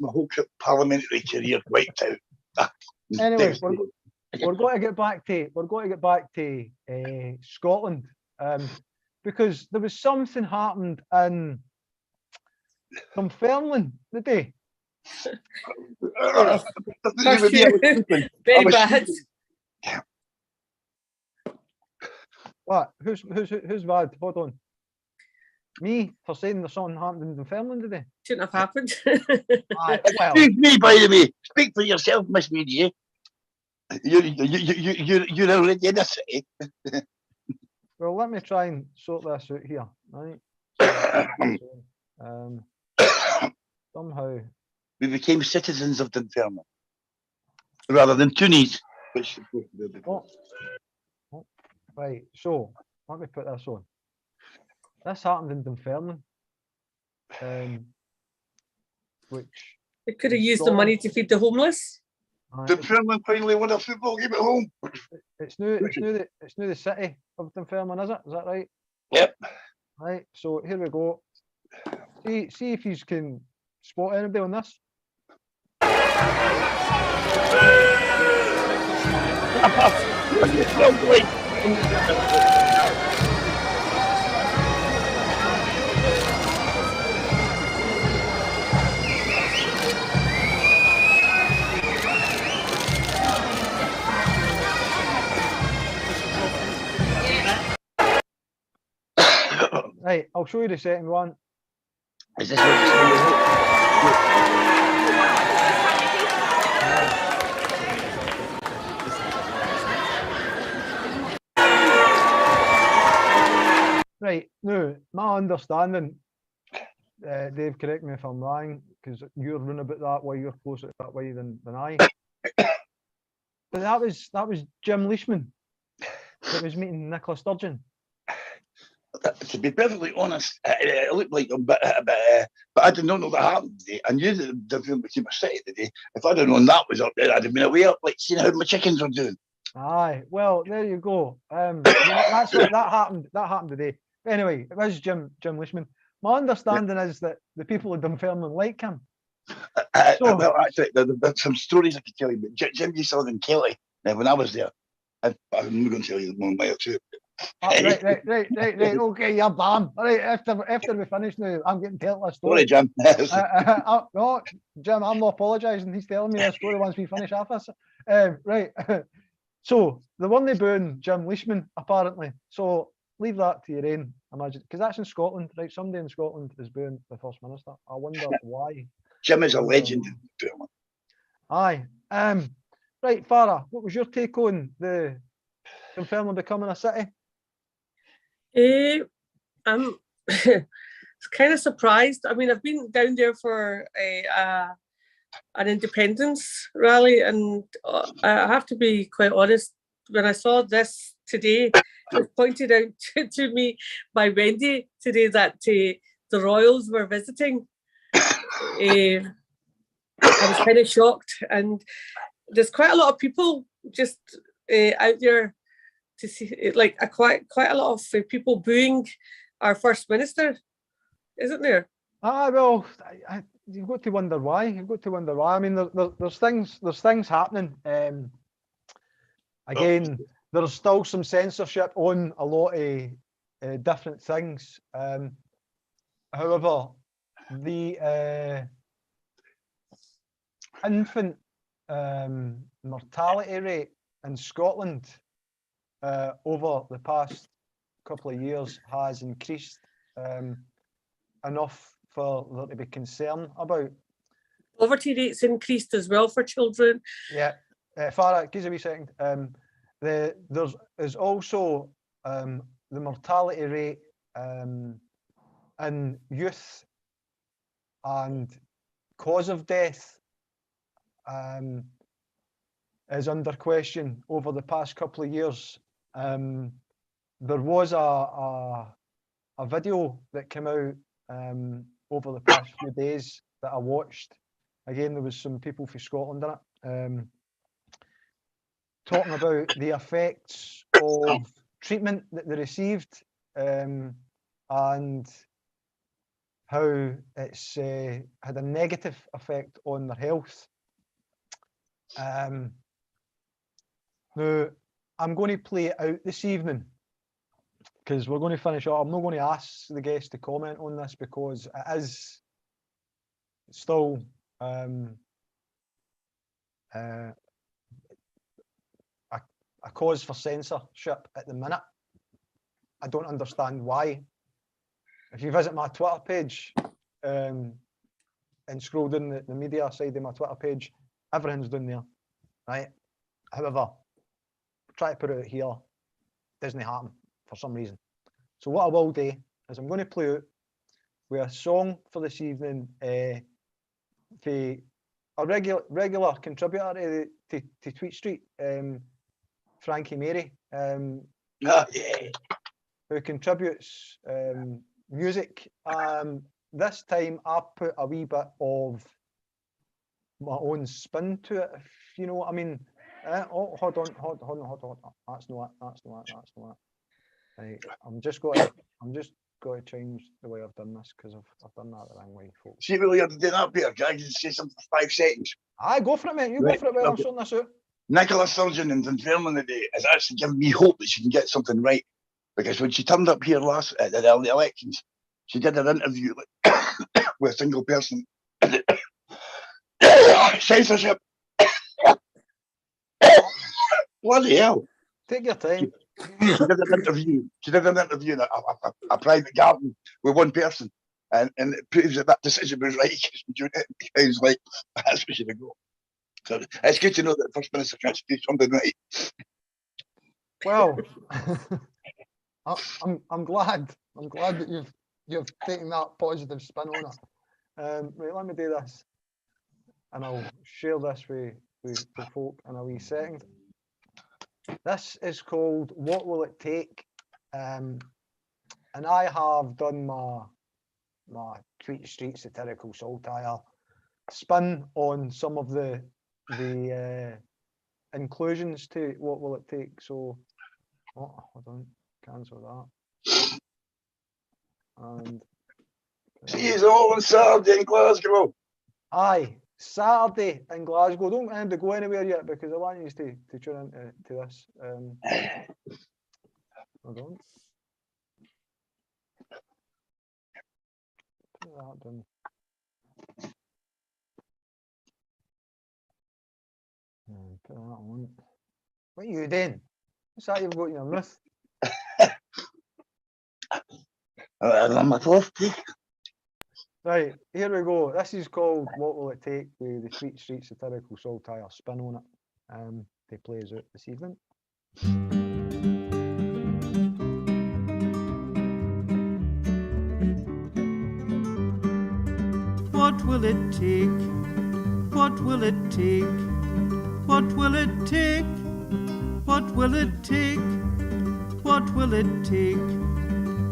my whole parliamentary career wiped out. Anyway, we're going to get back to Scotland, because there was something happened in Dunfermline today. Very bad. What? Who's bad? Hold on. Me for saying there's something happened in Dunfermline today. Shouldn't have happened. Well, Excuse me, by the way. Speak for yourself, Miss Media. You're already in a city. Well, let me try and sort this out here. Right. Somehow we became citizens of Dunfermline rather than toonies, which Right, so let me put this on. This happened in Dunfermline, which They could have used the money to feed the homeless. Dunfermline finally won a football game at home. It's new the city of Dunfermline, is it? Is that right? Yep. Right, so here we go. See if you can spot anybody on this. Right, I'll show you the second one. Is this what you're Right, now, my understanding, Dave, correct me if I'm wrong, because you're running about that way, you're closer to that way than I. But that was Jim Leishman that was meeting Nicola Sturgeon. To be perfectly honest, it looked like but I did not know that happened today. I knew that the film became a city today. If I'd have known that was up there, I'd have been away up, like seeing how my chickens were doing. Aye, well, there you go. That's what that happened. That happened today. Anyway, it was Jim Leishman. My understanding is that the people of Dunfermline like him. Well, actually, there's some stories I could tell you. But Jim used to live in Kelly when I was there. I'm not going to tell you one mile too. Right. Okay, you're banned. All right, after we finish now, I'm getting told a story. Sorry, Jim. No, Jim, I'm not apologising. He's telling me a story once we finish off this. Right. So the one they booing Jim Leishman, apparently. So leave that to your own imagine, because that's in Scotland, right? Somebody in Scotland is booing the First Minister. I wonder why. Jim is a legend. Aye. Right, Farah, what was your take on the Dunfermline becoming a city? I'm kind of surprised. I mean, I've been down there for an independence rally, and I have to be quite honest. When I saw this today, it was pointed out to me by Wendy today that the royals were visiting. I was kind of shocked, and there's quite a lot of people just out there to see, like quite a lot of people booing our First Minister, isn't there? Well, you've got to wonder why. I mean, there's things happening. Again, there's still some censorship on a lot of different things. However, the infant mortality rate in Scotland over the past couple of years has increased enough for there to be concern about. Poverty rates increased as well for children. Yeah, Farah, give us a wee second. There's also the mortality rate in youth and cause of death is under question over the past couple of years. There was a video that came out over the past few days that I watched. Again, there was some people from Scotland in it, talking about the effects of treatment that they received and how it's had a negative effect on their health. Now, I'm going to play it out this evening because we're going to finish up. I'm not going to ask the guests to comment on this because it is still a cause for censorship at the minute. I don't understand why. If you visit my Twitter page and scroll down the media side of my Twitter page, everything's down there, right? However, try to put it out here, doesn't happen for some reason. So what I will do is I'm going to play out with a song for this evening for a regular contributor to Tweet Street, Frankie Mary, who contributes music. This time I put a wee bit of my own spin to it, if you know what I mean. Oh, hold on. That's not it. Right, I'm just going to change the way I've done this because I've done that the wrong way, folks. See, really, you're doing that, Peter. Can I just say something for 5 seconds? Aye, go for it, mate. You go for it, mate. I'm sorting this out. Nicola Sturgeon in Dunfermline today is actually giving me hope that she can get something right. Because when she turned up here last at the early elections, she did an interview with a single person. Censorship. Bloody hell. Take your time. She did an interview in a private garden with one person. And it proves that decision was right. Because like, that's where she would go. So it's good to know that the First Minister can do something right. Well, I'm glad that you've taken that positive spin on it. Right, let me do this, and I'll share this with folk in a wee second. This is called "What Will It Take," and I have done my Tweet Street satirical satire spin on some of the inclusions to "What Will It Take." So, hold on, cancel that. And see you all on Saturday in Glasgow. Aye, Saturday in Glasgow. Don't end to go anywhere yet because I want you to tune into this. Hold on. Put that down. Put that on. What are you doing? What's that you've got in your mouth? I'm a coffee. Right, here we go. This is called "What Will It Take" with the Tweet Street satirical satire spin on it. They play us out this evening. What will it take? What will it take? What will it take? What will it take? What will it take?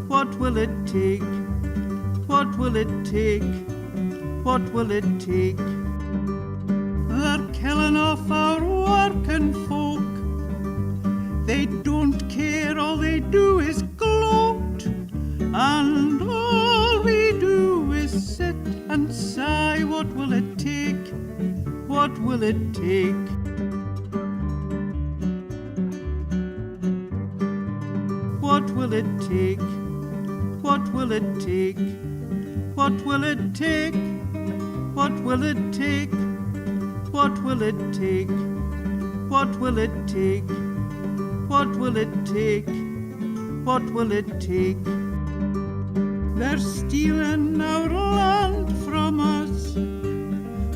What will it take? What will it take? What will it take? They're killing off our working folk. They don't care, all they do is gloat. And all we do is sit and sigh. What will it take? What will it take? What will it take? What will it take? What will it take? What will it take? What will it take? What will it take? What will it take? What will it take? They're stealing our land from us.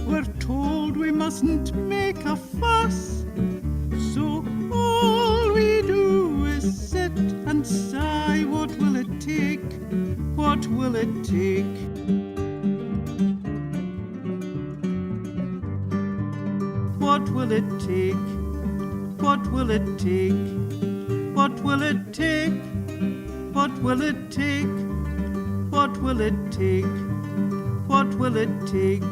We're told we mustn't make a fuss. So all we do is sit and sigh. What will it take? What will it take? What will it take? What will it take? What will it take? What will it take? What will it take? What will it take?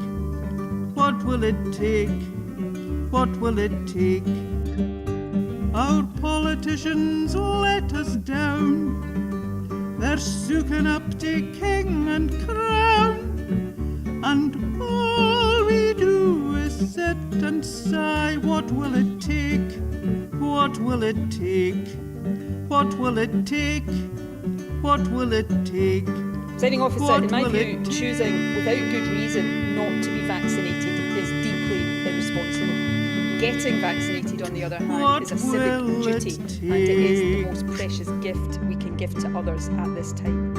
What will it take? What will it take? Our politicians let us down. They're soaking up to king and crown. And all we do is sit and sigh. What will it take? What will it take? What will it take? What will it take? Presiding officer, in my view, choosing without good reason not to be vaccinated is deeply irresponsible. Getting vaccinated, on the other hand, is a civic duty, and it is the most precious gift we can give to others at this time.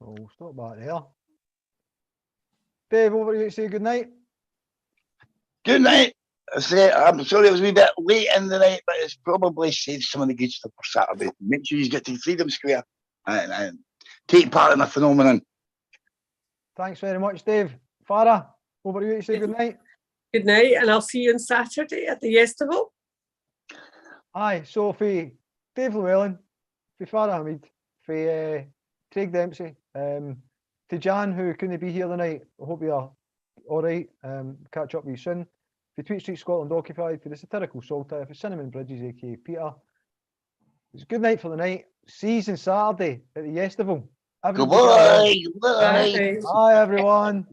Oh, stop back there. Dave, over to you to say good night. Good night. I'm sorry I was a wee bit late in the night, but it's probably saved some of the good stuff for Saturday. Make sure you get to Freedom Square and take part in the phenomenon. Thanks very much, Dave. Farah? over to you to say good night. Good night, and I'll see you on Saturday at the festival. Aye, so for Dave Llewellyn, for Farah Hamid, for Craig Dempsey, to Jan, who couldn't be here tonight, I hope you're all right. Catch up with you soon. For Tweet Street Scotland Occupied, for the Satirical Saltire, for Cinnamon Bridges, aka Peter. It's a good night for the night. See you on Saturday at the festival. Goodbye. Bye, everyone.